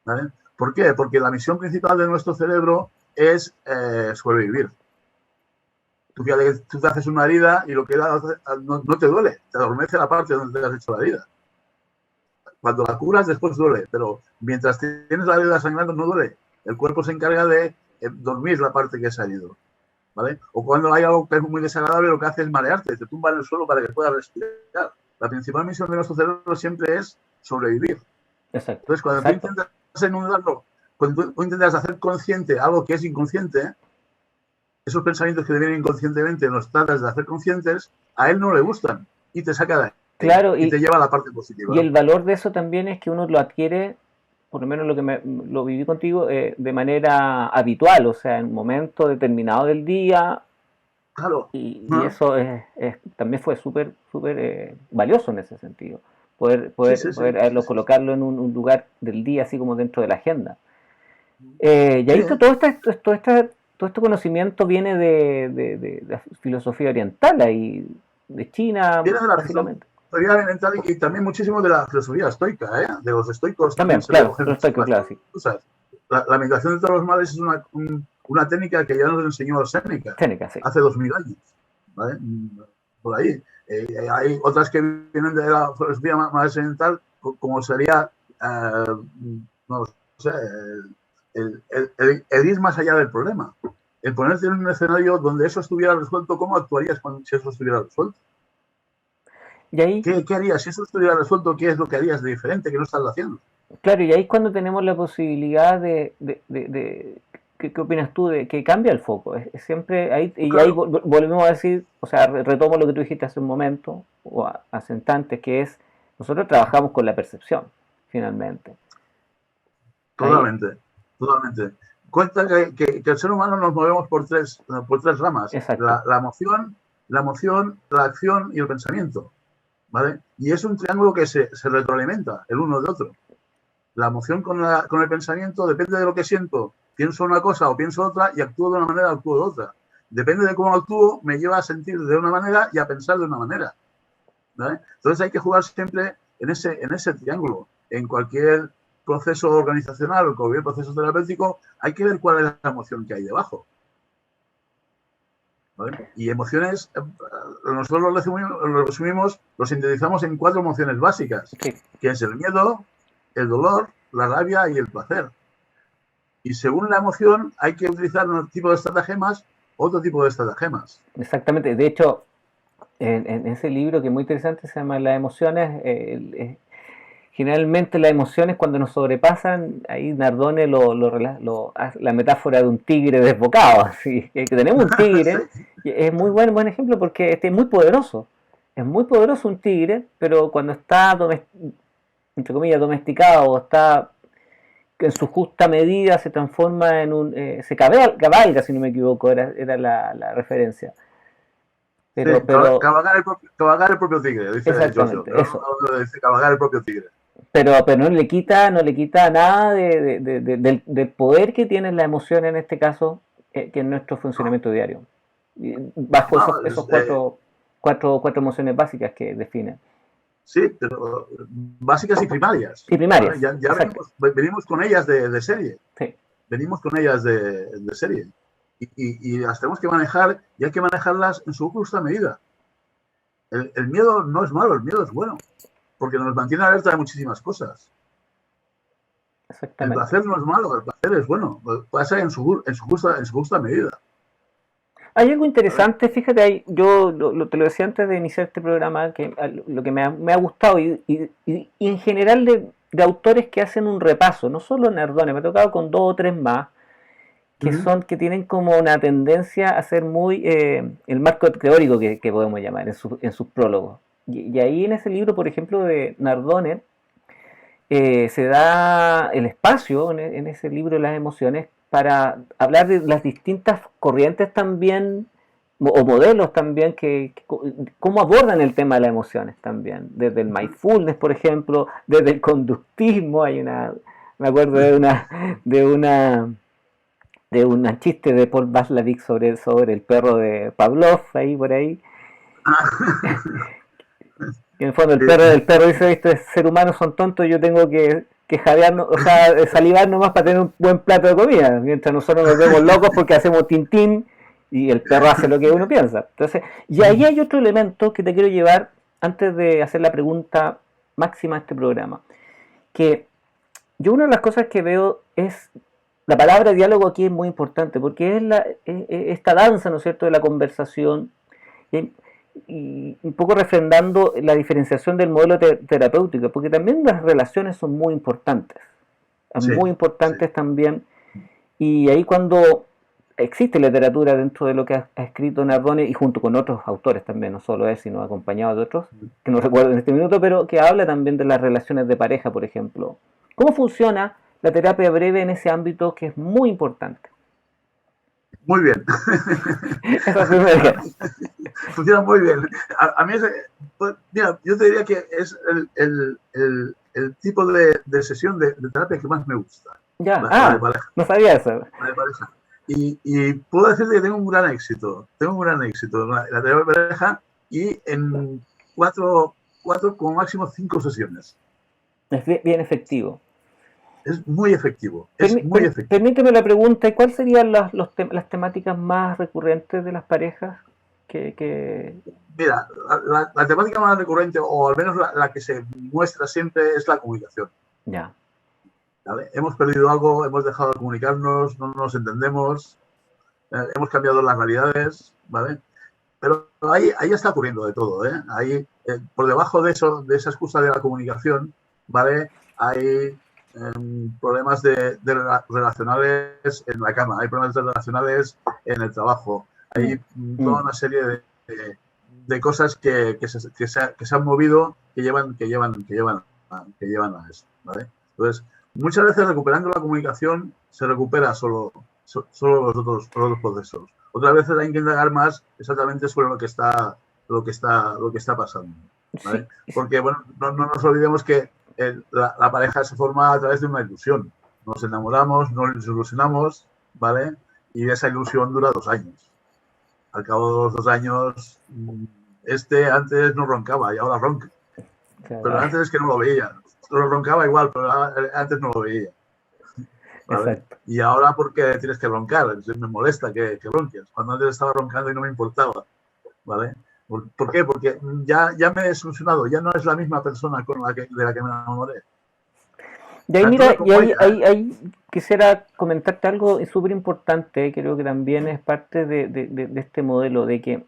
¿Vale? ¿Por qué? Porque la misión principal de nuestro cerebro es sobrevivir. Tú te haces una herida y lo que no te duele, te adormece la parte donde te has hecho la herida. Cuando la curas después duele, pero mientras tienes la herida sangrando no duele. El cuerpo se encarga de dormir la parte que se ha herido. ¿Vale? O cuando hay algo que es muy desagradable, lo que hace es marearte, te tumba en el suelo para que puedas respirar. La principal misión de nuestro cerebro siempre es sobrevivir. Exacto. Entonces, cuando tú intentas enunciarlo, cuando tú intentas hacer consciente algo que es inconsciente, esos pensamientos que te vienen inconscientemente los tratas de hacer conscientes, a él no le gustan y te saca de ahí. Claro, y te lleva a la parte positiva. Y el valor de eso también es que uno lo adquiere, por lo menos lo viví contigo, de manera habitual, o sea, en un momento determinado del día. Claro. Y eso también fue súper valioso en ese sentido. Poder colocarlo en un lugar del día, así como dentro de la agenda. Y ahí todo este conocimiento viene de la filosofía oriental, ahí, de China, viene de la básicamente. Filosofía oriental y también muchísimo de la filosofía estoica, de los estoicos. También claro, los estoicos, claro, sí. La meditación de todos los males es una técnica que ya nos enseñó Séneca sí. hace 2000 años. ¿Vale? Por ahí. Hay otras que vienen de la filosofía más oriental, como sería, no sé, el ir más allá del problema. El ponerte en un escenario donde eso estuviera resuelto, ¿cómo actuarías si eso estuviera resuelto? ¿Y ahí? ¿Qué harías? Si eso estuviera resuelto, ¿qué es lo que harías de diferente que no estás haciendo? Claro, y ahí es cuando tenemos la posibilidad ¿qué opinas tú? De que cambia el foco. Es siempre ahí, y claro. Ahí volvemos a decir, o sea, retomo lo que tú dijiste hace un momento, o hace instantes, que es, nosotros trabajamos con la percepción, finalmente. Totalmente. Cuenta que el ser humano nos movemos por tres ramas. La emoción, la acción y el pensamiento. ¿Vale? Y es un triángulo que se retroalimenta el uno del otro. La emoción con el pensamiento depende de lo que siento. Pienso una cosa o pienso otra y actúo de una manera o actúo de otra. Depende de cómo actúo, me lleva a sentir de una manera y a pensar de una manera. ¿Vale? Entonces hay que jugar siempre en ese triángulo. En cualquier proceso organizacional o cualquier proceso terapéutico hay que ver cuál es la emoción que hay debajo. ¿Vale? Y emociones, nosotros lo resumimos, lo sintetizamos en 4 emociones básicas, que es el miedo, el dolor, la rabia y el placer. Y según la emoción hay que utilizar un tipo de estratagemas, otro tipo de estratagemas. Exactamente. De hecho, en ese libro que es muy interesante se llama Las emociones, generalmente las emociones cuando nos sobrepasan, ahí Nardone la metáfora de un tigre desbocado, así que tenemos un tigre, sí. Es muy buen ejemplo porque es muy poderoso un tigre, pero cuando está entre comillas domesticado o está en su justa medida se transforma en se cabalga, si no me equivoco, era la referencia. Pero cabalgar el propio tigre, dice exactamente, Giorgio. Eso. Dice cabalgar el propio tigre. Pero no le quita nada del poder que tiene la emoción en este caso, que es nuestro funcionamiento diario. Bajo esos cuatro emociones básicas que definen. Sí, pero básicas y primarias. Y primarias. Ya venimos con ellas de serie. Sí. Venimos con ellas de serie. Y las tenemos que manejar y hay que manejarlas en su justa medida. El miedo no es malo, el miedo es bueno. porque nos mantiene alerta de muchísimas cosas. Exactamente. El placer no es malo, el placer es bueno, pasa en su justa medida. Hay algo interesante, fíjate, yo te lo decía antes de iniciar este programa, que lo que me ha gustado y en general de autores que hacen un repaso, no solo Nardone, me ha tocado con 2 o 3 más, que tienen como una tendencia a ser muy el marco teórico que podemos llamar en sus prólogos. Y ahí en ese libro, por ejemplo, de Nardone, se da el espacio en ese libro de las emociones para hablar de las distintas corrientes también o modelos también cómo abordan el tema de las emociones también, desde el mindfulness, por ejemplo, desde el conductismo. Me acuerdo de una chiste de Paul Watzlawick sobre el perro de Pavlov, ahí por ahí. Y en el fondo el perro dice, viste, ser humanos son tontos, yo tengo que jadear, o sea, salivar nomás para tener un buen plato de comida, mientras nosotros nos vemos locos porque hacemos tintín y el perro hace lo que uno piensa. Entonces, y ahí hay otro elemento que te quiero llevar antes de hacer la pregunta máxima de este programa, que yo una de las cosas que veo es la palabra diálogo aquí es muy importante porque es esta danza, ¿no es cierto?, de la conversación y un poco refrendando la diferenciación del modelo terapéutico, porque también las relaciones son muy importantes, también, y ahí cuando existe literatura dentro de lo que ha escrito Nardone y junto con otros autores también, no solo él, sino acompañado de otros, que no recuerdo en este minuto, pero que habla también de las relaciones de pareja, por ejemplo. ¿Cómo funciona la terapia breve en ese ámbito que es muy importante? Muy bien. Esa primera. Funciona muy bien. A mí, pues, mira, yo te diría que es el tipo de sesión de terapia que más me gusta. Ya, la de pareja. No sabía eso. La de pareja. Y puedo decirte que tengo un gran éxito. La terapia de pareja y en 4, como máximo 5 sesiones. Es bien efectivo. Es muy efectivo. Permíteme la pregunta, ¿y cuáles serían las temáticas más recurrentes de las parejas? Mira, la temática más recurrente, o al menos la que se muestra siempre, es la comunicación. Ya. ¿Vale? Hemos perdido algo, hemos dejado de comunicarnos, no nos entendemos, hemos cambiado las realidades, ¿vale? Pero ahí está ocurriendo de todo, ¿eh? Ahí, por debajo de esa excusa de la comunicación, ¿vale? Hay problemas relacionales en la cama, hay problemas relacionales en el trabajo, hay toda una serie de cosas que se han movido que llevan a eso, ¿vale? Entonces, muchas veces recuperando la comunicación se recupera solo los otros procesos. Otras veces hay que indagar más exactamente sobre lo que está pasando, ¿vale? Porque, bueno, no nos olvidemos que la pareja se forma a través de una ilusión. Nos enamoramos, nos ilusionamos, ¿vale? Y esa ilusión dura 2 años. Al cabo de los 2 años, antes no roncaba y ahora ronca. Pero antes es que no lo veía. Lo roncaba igual, pero antes no lo veía. ¿Vale? Y ahora porque tienes que roncar, me molesta que ronques. Cuando antes estaba roncando y no me importaba, ¿vale? ¿Por qué? Porque ya me he desilusionado, ya no es la misma persona de la que me enamoré. Y ahí, mira, ahí quisiera comentarte algo súper importante, creo que también es parte de este modelo, de que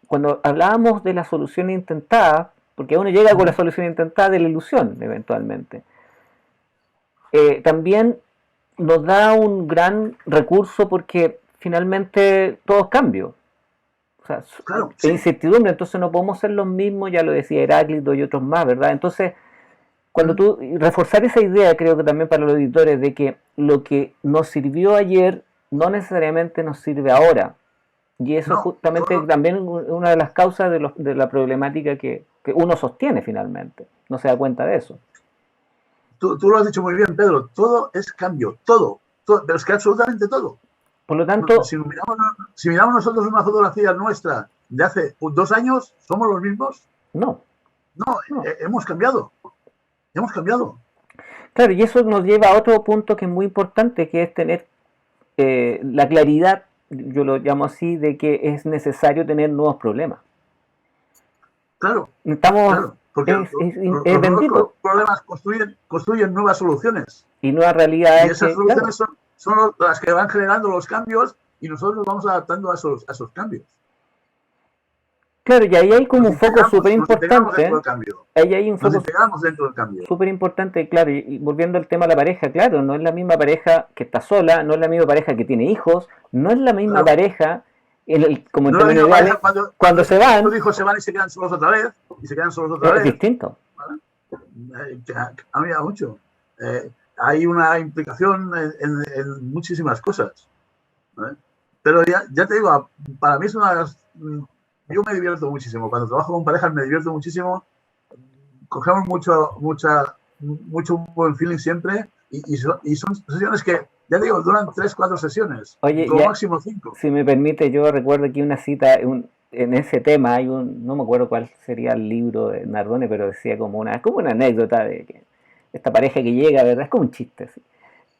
cuando hablábamos de la solución intentada, porque uno llega con la solución intentada de la ilusión, eventualmente, también nos da un gran recurso porque finalmente todo es cambio. O sea, claro, es incertidumbre, entonces no podemos ser los mismos, ya lo decía Heráclito y otros más, ¿verdad? Entonces, cuando tú reforzar esa idea, creo que también para los editores, de que lo que nos sirvió ayer no necesariamente nos sirve ahora. Y eso es justamente también una de las causas de la problemática que uno sostiene finalmente. No se da cuenta de eso. Tú lo has dicho muy bien, Pedro. Todo es cambio, todo, pero es que absolutamente todo. Por lo tanto, si miramos nosotros una fotografía nuestra de hace 2 años, ¿somos los mismos? No. Hemos cambiado. Claro, y eso nos lleva a otro punto que es muy importante, que es tener la claridad, yo lo llamo así, de que es necesario tener nuevos problemas. Claro. Porque es bendito. Problemas construyen nuevas soluciones. Y nuevas realidades. Y esas soluciones son las que van generando los cambios y nosotros nos vamos adaptando a esos cambios. Claro, y ahí hay como un foco súper importante. Ahí hay un foco dentro del cambio. Súper importante, claro, y volviendo al tema de la pareja, claro, no es la misma pareja que está sola, no es la misma pareja que tiene hijos, no es la misma pareja, como en términos ideales, cuando se van. Los hijos se van y se quedan solos otra vez, Es distinto. ¿Vale? Cambia mucho. Hay una implicación en muchísimas cosas. ¿Vale? Pero ya te digo, para mí es una de las... Yo me divierto muchísimo. Cuando trabajo con parejas me divierto muchísimo. Cogemos mucho buen feeling siempre y son sesiones que, ya te digo, duran 3-4 sesiones. Oye, como máximo 5. Si me permite, yo recuerdo aquí una cita en ese tema. No me acuerdo cuál sería el libro de Nardone, pero decía como una anécdota de que esta pareja que llega, ¿verdad? Es como un chiste. ¿Sí?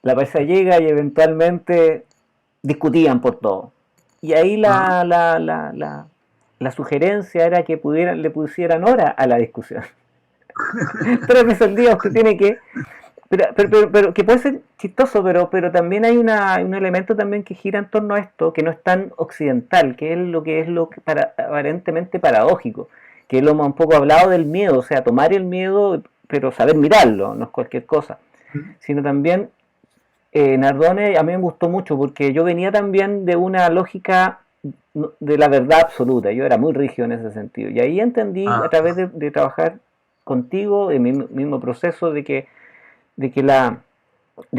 La pareja llega y eventualmente discutían por todo. Y ahí la sugerencia era que le pusieran hora a la discusión. 3 veces al día usted tiene que... Pero que puede ser chistoso, pero también hay un elemento también que gira en torno a esto, que no es tan occidental, que es lo que aparentemente paradójico, que lo hemos un poco hablado del miedo, o sea, tomar el miedo, pero saber mirarlo, no es cualquier cosa, sino también Nardone a mí me gustó mucho, porque yo venía también de una lógica de la verdad absoluta, yo era muy rígido en ese sentido, y ahí entendí a través de trabajar contigo, en mi mismo proceso, de que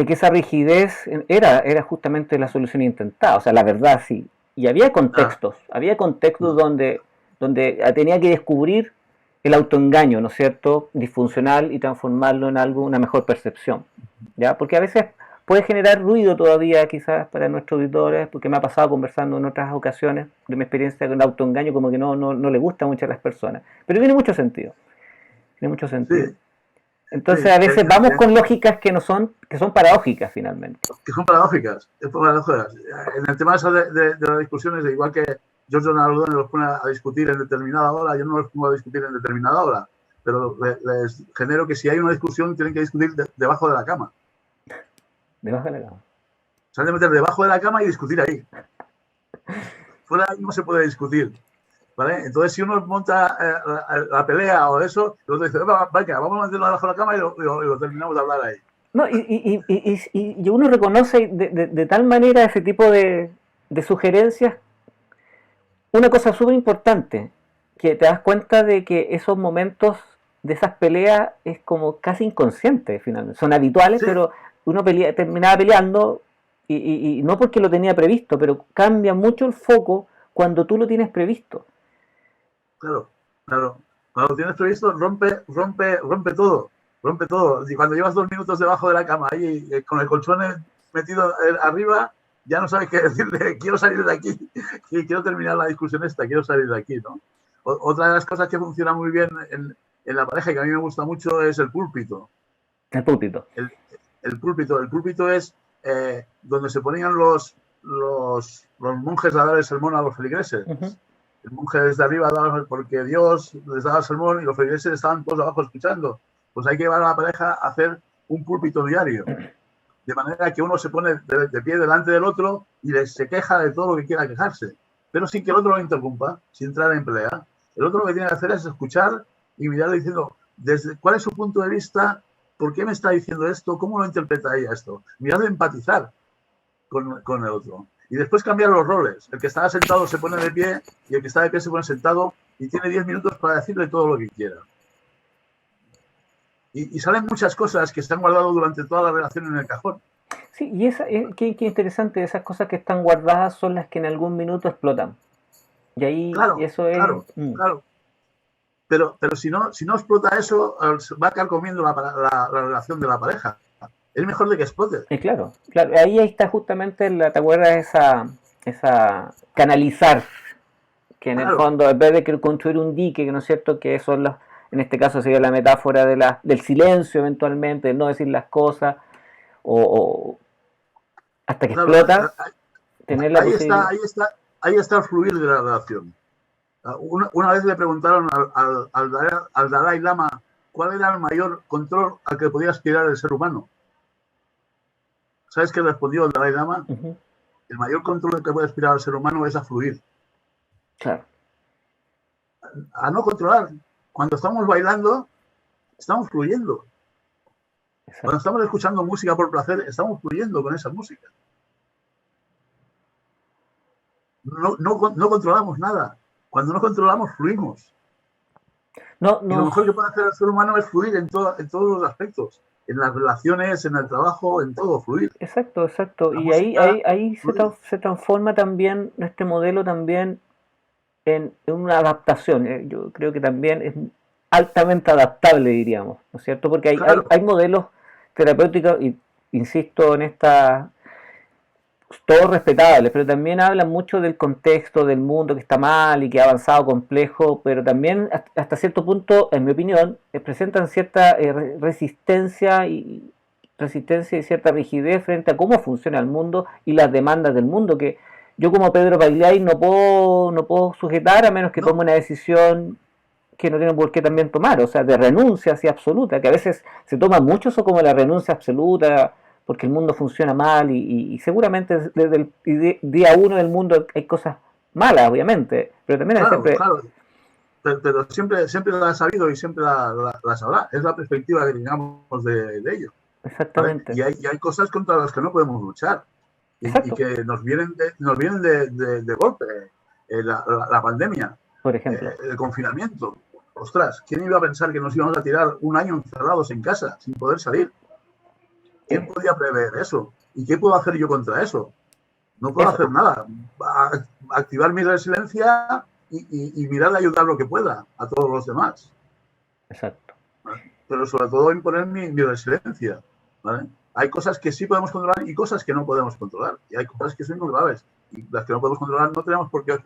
esa rigidez era justamente la solución intentada, o sea, la verdad sí, y había contextos donde tenía que descubrir el autoengaño, ¿no es cierto?, disfuncional y transformarlo en algo, una mejor percepción, ¿ya? Porque a veces puede generar ruido todavía quizás para nuestros auditores, porque me ha pasado conversando en otras ocasiones de mi experiencia con el autoengaño, como que no le gusta mucho a las personas, pero tiene mucho sentido. Sí. Entonces a veces vamos con lógicas que son paradójicas finalmente. Que son paradójicas. En el tema de las discusiones, igual que Giorgio Nardone los pone a discutir en determinada hora, yo no los pongo a discutir en determinada hora, pero les genero que si hay una discusión tienen que discutir debajo de la cama. Debajo de la cama. Se han de meter debajo de la cama y discutir ahí. Fuera ahí no se puede discutir. ¿Vale? Entonces, si uno monta la pelea o eso, el otro dice, venga, vamos a meterlo debajo de la cama y lo terminamos de hablar ahí. No, y uno reconoce de tal manera ese tipo de sugerencias, una cosa súper importante, que te das cuenta de que esos momentos de esas peleas es como casi inconsciente finalmente. Son habituales, sí. Pero uno terminaba peleando y no porque lo tenía previsto, pero cambia mucho el foco cuando tú lo tienes previsto. Claro. Cuando lo tienes previsto, rompe todo. Y cuando llevas 2 minutos debajo de la cama ahí con el colchón metido arriba, ya no sabes qué decirle, quiero salir de aquí, quiero terminar la discusión quiero salir de aquí, ¿no? Otra de las cosas que funciona muy bien en la pareja y que a mí me gusta mucho es el púlpito. El púlpito. El púlpito es donde se ponían los monjes a dar el sermón a los feligreses. Uh-huh. El monje desde arriba daba, porque Dios les daba el sermón y los feligreses estaban todos abajo escuchando. Pues hay que llevar a la pareja a hacer un púlpito diario. De manera que uno se pone de pie delante del otro y se queja de todo lo que quiera quejarse. Pero sin que el otro lo interrumpa, sin entrar en pelea. El otro lo que tiene que hacer es escuchar y mirar diciendo, ¿cuál es su punto de vista? ¿Por qué me está diciendo esto? ¿Cómo lo interpreta ella esto? Mirar de empatizar con el otro. Y después cambiar los roles. El que estaba sentado se pone de pie y el que está de pie se pone sentado y tiene 10 minutos para decirle todo lo que quiera. Y salen muchas cosas que se han guardado durante toda la relación en el cajón. Sí, y qué interesante, esas cosas que están guardadas son las que en algún minuto explotan. Y ahí eso es... Claro. Pero si no explota eso, va a acabar comiendo la relación de la pareja. Es mejor de que explote. Claro. Ahí está justamente, ¿te acuerdas esa canalizar? Que en el fondo, en vez de construir un dique, que no es cierto, que son los, en este caso sería la metáfora del silencio eventualmente, de no decir las cosas, o hasta que explota, tener la posibilidad. Ahí está el fluir de la relación. Una vez le preguntaron al Dalai Lama cuál era el mayor control al que podía aspirar el ser humano. ¿Sabes qué respondió el Dalai Lama? El mayor control al que puede aspirar el ser humano es a fluir. Claro. A no controlar. Cuando estamos bailando, estamos fluyendo. Exacto. Cuando estamos escuchando música por placer, estamos fluyendo con esa música. No controlamos nada. Cuando no controlamos, fluimos. No. Y lo mejor que puede hacer el ser humano es fluir en todos los aspectos. En las relaciones, en el trabajo, en todo, fluir. Exacto. Y ahí se transforma también este modelo también en una adaptación. Yo creo que también es altamente adaptable, diríamos, ¿no es cierto? Porque hay modelos terapéuticos, y insisto en esta, todos respetables, pero también hablan mucho del contexto del mundo que está mal y que ha avanzado complejo, pero también hasta cierto punto, en mi opinión, presentan cierta resistencia y cierta rigidez frente a cómo funciona el mundo y las demandas del mundo, que yo como Pedro Pagliai no puedo sujetar a menos que tome una decisión que no tiene por qué también tomar, o sea, de renuncia así absoluta, que a veces se toma mucho eso como la renuncia absoluta, porque el mundo funciona mal y seguramente desde el día uno del mundo hay cosas malas, obviamente, pero también hay siempre... Claro. Pero siempre la ha sabido y siempre la sabrá. Es la perspectiva que tengamos de ello. Exactamente. ¿Vale? Y hay cosas contra las que no podemos luchar y que nos vienen de golpe. La pandemia, por ejemplo, el confinamiento. Ostras, ¿quién iba a pensar que nos íbamos a tirar un año encerrados en casa sin poder salir? ¿Quién podía prever eso? ¿Y qué puedo hacer yo contra eso? No puedo hacer nada. Activar mi resiliencia y mirar de ayudar lo que pueda a todos los demás. Exacto. ¿Vale? Pero sobre todo imponer mi resiliencia. ¿Vale? Hay cosas que sí podemos controlar y cosas que no podemos controlar. Y hay cosas que son muy graves. Y las que no podemos controlar no tenemos por qué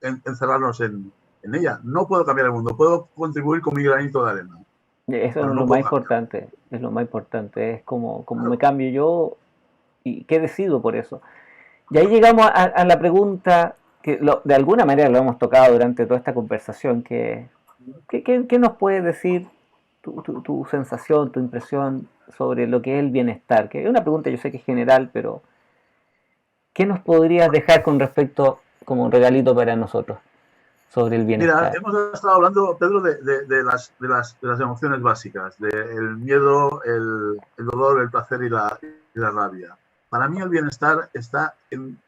encerrarnos en ella. No puedo cambiar el mundo. Puedo contribuir con mi granito de arena. Eso es lo más importante. Es lo más importante. Es como me cambio yo y qué decido por eso. Y ahí llegamos a la pregunta que de alguna manera lo hemos tocado durante toda esta conversación, ¿qué nos puedes decir tu sensación, tu impresión sobre lo que es el bienestar? Que es una pregunta, yo sé que es general, pero ¿qué nos podrías dejar con respecto, como un regalito para nosotros, sobre el bienestar? Mira, hemos estado hablando, Pedro, de las emociones básicas, del miedo, el dolor, el placer y la rabia. Para mí el bienestar está en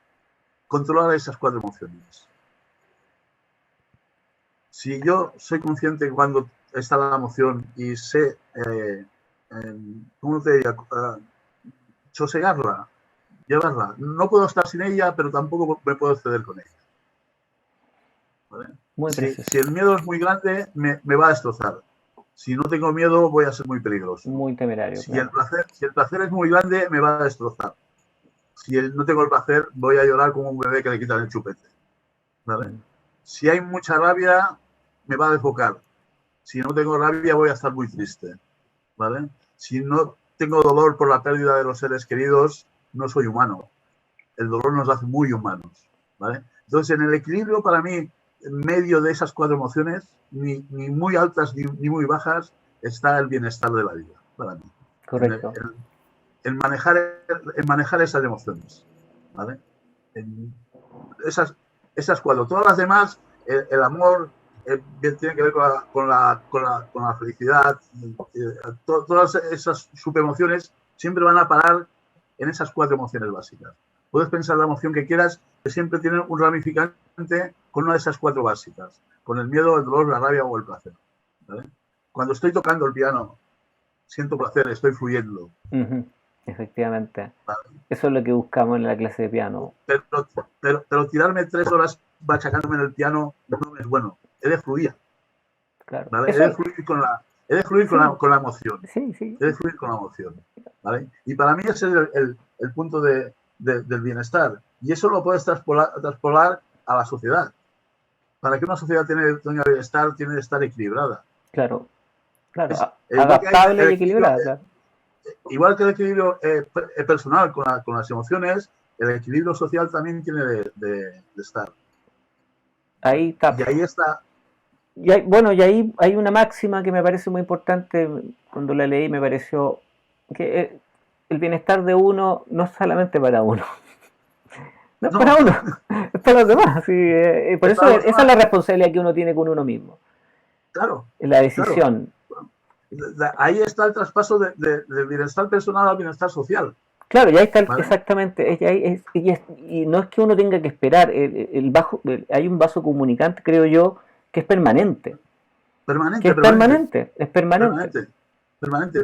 controlar esas 4 emociones. Si yo soy consciente cuando está la emoción y sé, ¿cómo te diría? Sosegarla, llevarla. No puedo estar sin ella, pero tampoco me puedo exceder con ella. ¿Vale? Si el miedo es muy grande, me va a destrozar. Si no tengo miedo, voy a ser muy peligroso. Muy temerario. Si el placer es muy grande, me va a destrozar. Si no tengo el placer, voy a llorar como un bebé que le quitan el chupete. ¿Vale? Si hay mucha rabia, me va a desbocar. Si no tengo rabia, voy a estar muy triste. ¿Vale? Si no tengo dolor por la pérdida de los seres queridos, no soy humano. El dolor nos hace muy humanos. ¿Vale? Entonces, en el equilibrio, para mí, en medio de esas 4 emociones, ni muy altas ni muy bajas, está el bienestar de la vida, para mí. Correcto. En manejar esas emociones, ¿vale? Esas 4. Todas las demás, el amor tiene que ver con la felicidad. Todas esas subemociones siempre van a parar en esas 4 emociones básicas. Puedes pensar la emoción que quieras, que siempre tiene un ramificante con una de esas 4 básicas, con el miedo, el dolor, la rabia o el placer. ¿Vale? Cuando estoy tocando el piano, siento placer, estoy fluyendo. Efectivamente. Vale. Eso es lo que buscamos en la clase de piano. Pero tirarme 3 horas machacándome en el piano no es bueno. He de fluir. Claro. ¿Vale? He de fluir con la emoción. Sí. He de fluir con la emoción. ¿Vale? Y para mí ese es el punto del bienestar. Y eso lo puedes traspolar a la sociedad. Para que una sociedad tenga bienestar, tiene que estar equilibrada. Claro. Adaptable y equilibrada. Claro. Igual que el equilibrio personal con las emociones, el equilibrio social también tiene de estar. Ahí está. Y ahí está. Y ahí hay una máxima que me parece muy importante. Cuando la leí me pareció que el bienestar de uno no es solamente para uno. No es para uno, es para los demás. Sí, por eso esa es la responsabilidad que uno tiene con uno mismo. Claro. La decisión. Claro. Ahí está el traspaso del bienestar personal al bienestar social. Claro, y ahí está exactamente. Y no es que uno tenga que esperar. Hay un vaso comunicante, creo yo, que es permanente. Es permanente.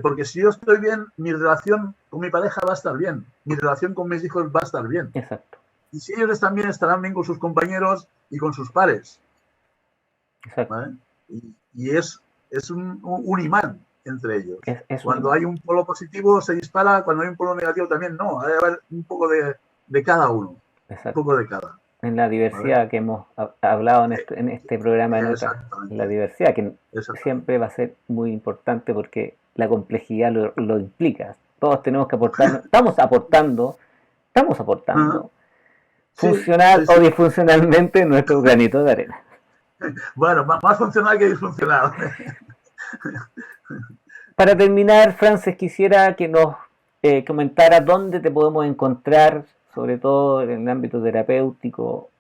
Porque si yo estoy bien, mi relación con mi pareja va a estar bien. Mi relación con mis hijos va a estar bien. Exacto. Y si ellos están bien, estarán bien con sus compañeros y con sus pares. Exacto. ¿Vale? Y es un imán entre ellos. Cuando hay un polo positivo se dispara, cuando hay un polo negativo también no. Hay que haber un poco de cada uno. Exacto. Un poco de cada. En la diversidad, ¿vale? Que hemos hablado en este programa, la diversidad, que siempre va a ser muy importante porque la complejidad lo implica. Todos tenemos que aportar, estamos aportando funcional o disfuncionalmente nuestro granito de arena. Bueno, más funcional que disfuncional. Para terminar, Frances, quisiera que nos comentara dónde te podemos encontrar, sobre todo en el ámbito terapéutico.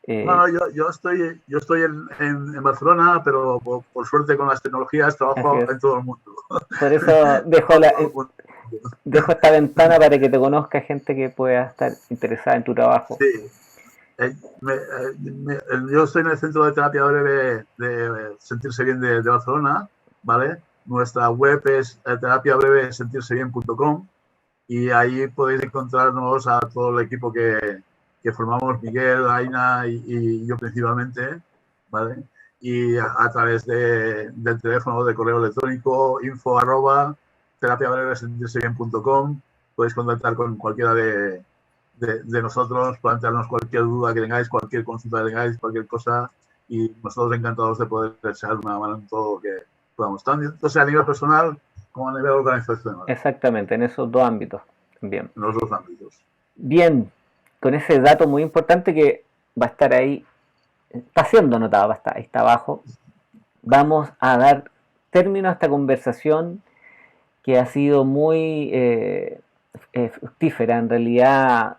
Bueno, yo estoy en Barcelona, pero por suerte con las tecnologías trabajo en todo el mundo. Por eso dejo esta ventana para que te conozca gente que pueda estar interesada en tu trabajo. Sí. Yo estoy en el Centro de Terapia Breve de Sentirse Bien de Barcelona, ¿vale? Nuestra web es terapiabrevesentirsebien.com y ahí podéis encontrarnos a todo el equipo que formamos, Miguel, Aina y yo principalmente, ¿vale? Y a través del teléfono, de correo electrónico, info@terapiabrevesentirsebien.com podéis contactar con cualquiera de nosotros, plantearnos cualquier duda que tengáis, cualquier consulta que tengáis, cualquier cosa, y nosotros encantados de poder echar una mano en todo lo que podamos, tanto sea a nivel personal como a nivel organizacional. Exactamente, en esos dos ámbitos. Bien. En los dos ámbitos. Bien, con ese dato muy importante que va a estar ahí, está siendo anotado, ahí está abajo, vamos a dar término a esta conversación que ha sido muy fructífera. En realidad,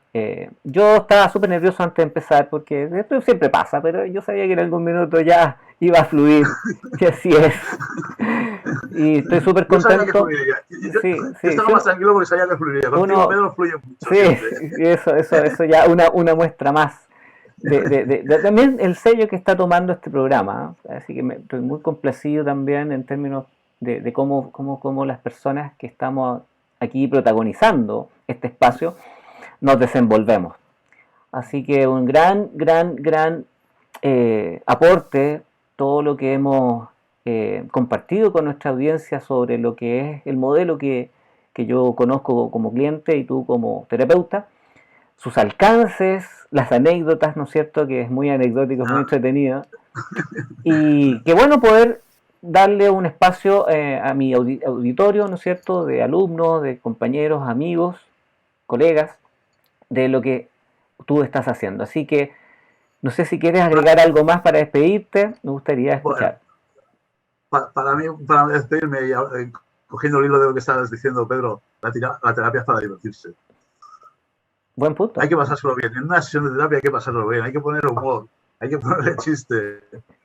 yo estaba súper nervioso antes de empezar porque esto siempre pasa, pero yo sabía que en algún minuto ya iba a fluir, que así es. Y estoy súper contento. Yo estaba más tranquilo porque sabía que fluiría. Contigo, Pedro, fluye mucho. Sí, eso ya una muestra más. También el sello que está tomando este programa, ¿eh? Así que estoy muy complacido también en términos de cómo las personas que estamos aquí protagonizando este espacio nos desenvolvemos. Así que un gran aporte todo lo que hemos compartido con nuestra audiencia sobre lo que es el modelo que yo conozco como cliente y tú como terapeuta, sus alcances, las anécdotas, ¿no es cierto?, que es muy anecdótico, muy entretenido, y qué bueno poder darle un espacio a mi auditorio, ¿no es cierto?, de alumnos, de compañeros, amigos, colegas, de lo que tú estás haciendo. Así que no sé si quieres agregar algo más para despedirte, me gustaría escuchar. Bueno, para despedirme, cogiendo el hilo de lo que estabas diciendo, Pedro, la terapia es para divertirse. Buen punto. Hay que pasárselo bien. En una sesión de terapia hay que pasárselo bien, hay que poner humor, hay que ponerle chiste.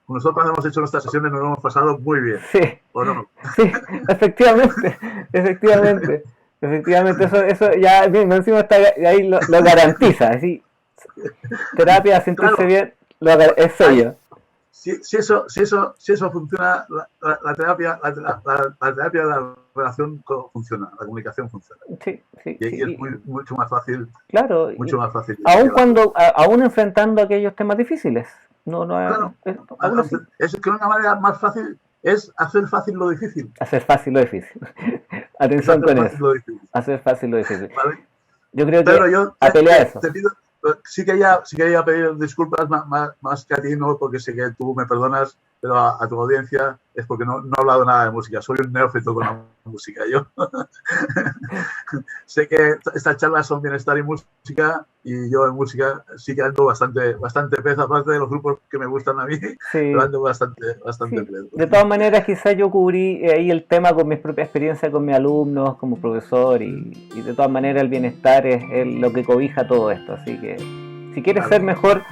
Nosotros cuando hemos hecho nuestras sesiones nos lo hemos pasado muy bien. Sí. ¿O no? Sí, efectivamente. Eso ya bien, encima está ahí lo garantiza. Así, terapia, sentirse bien, es sello. Si eso funciona, la terapia de la relación funciona, la comunicación funciona. Sí. Y es mucho más fácil. Claro, más fácil. Aún enfrentando aquellos temas difíciles. Claro. Es que una manera más fácil es hacer fácil lo difícil. Hacer fácil lo difícil. Atención con eso. Hacer fácil lo difícil. ¿Vale? Yo creo pero que yo te pido, sí quería pedir disculpas más que a ti, no, porque sé que tú me perdonas, pero a tu audiencia es porque no he hablado nada de música. Soy un neófito con la música. Yo sé que estas charlas son bienestar y música, y yo en música sí que ando bastante pez, aparte de los grupos que me gustan a mí, pero ando bastante sí. pez. De todas maneras, quizás yo cubrí ahí el tema con mis propias experiencias con mis alumnos como profesor, y de todas maneras el bienestar es lo que cobija todo esto. Así que si quieres ser mejor,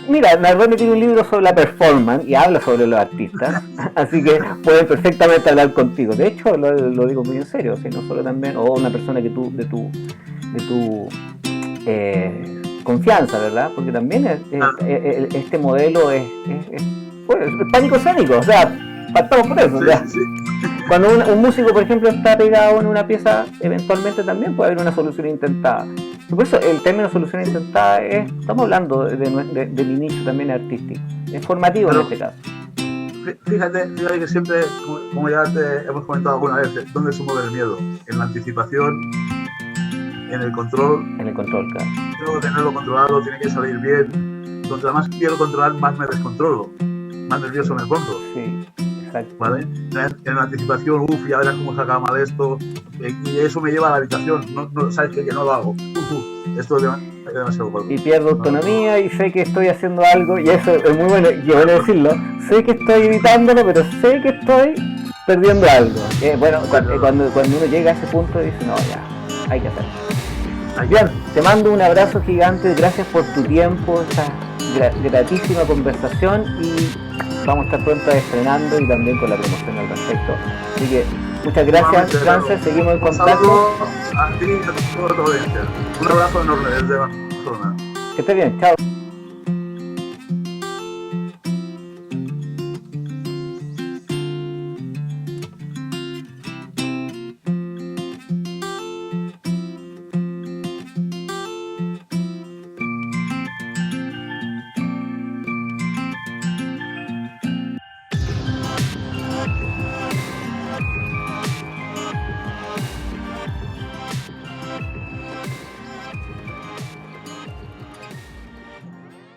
mira, Nardone tiene un libro sobre la performance y habla sobre los artistas, así que pueden perfectamente hablar contigo. De hecho, lo digo muy en serio, ¿sí? No solo también, o una persona que tú, de tu confianza, ¿verdad? Porque también este modelo es pánico escénico, o sea, partamos por eso. Sí. Cuando un músico, por ejemplo, está pegado en una pieza, eventualmente también puede haber una solución intentada. Por eso el término solución intentada estamos hablando de mi nicho también artístico, es formativo. Pero, en este caso. Fíjate que siempre, como ya te hemos comentado alguna vez, ¿dónde se mueve el miedo? En la anticipación, en el control. En el control, claro. Tengo que tenerlo controlado, tiene que salir bien. Contra más quiero controlar, más me descontrolo, más nervioso me pongo. Sí. Exacto. ¿Vale? En la anticipación, ya verás cómo se acaba mal esto, y eso me lleva a la habitación, no sabes que no lo hago, esto es demasiado bueno. Y pierdo autonomía y sé que estoy haciendo algo, y eso es muy bueno, yo voy a decirlo, sé que estoy evitándolo, pero sé que estoy perdiendo algo. Bueno, cuando uno llega a ese punto dice, no, ya, hay que hacerlo. Bien, te mando un abrazo gigante, gracias por tu tiempo, esta gratísima conversación, y vamos a estar pronto estrenando y también con la promoción al respecto. Así que muchas gracias, Frances, seguimos en contacto. A ti y a toda tu audiencia. Un abrazo enorme desde Barcelona. Que estés bien, chao.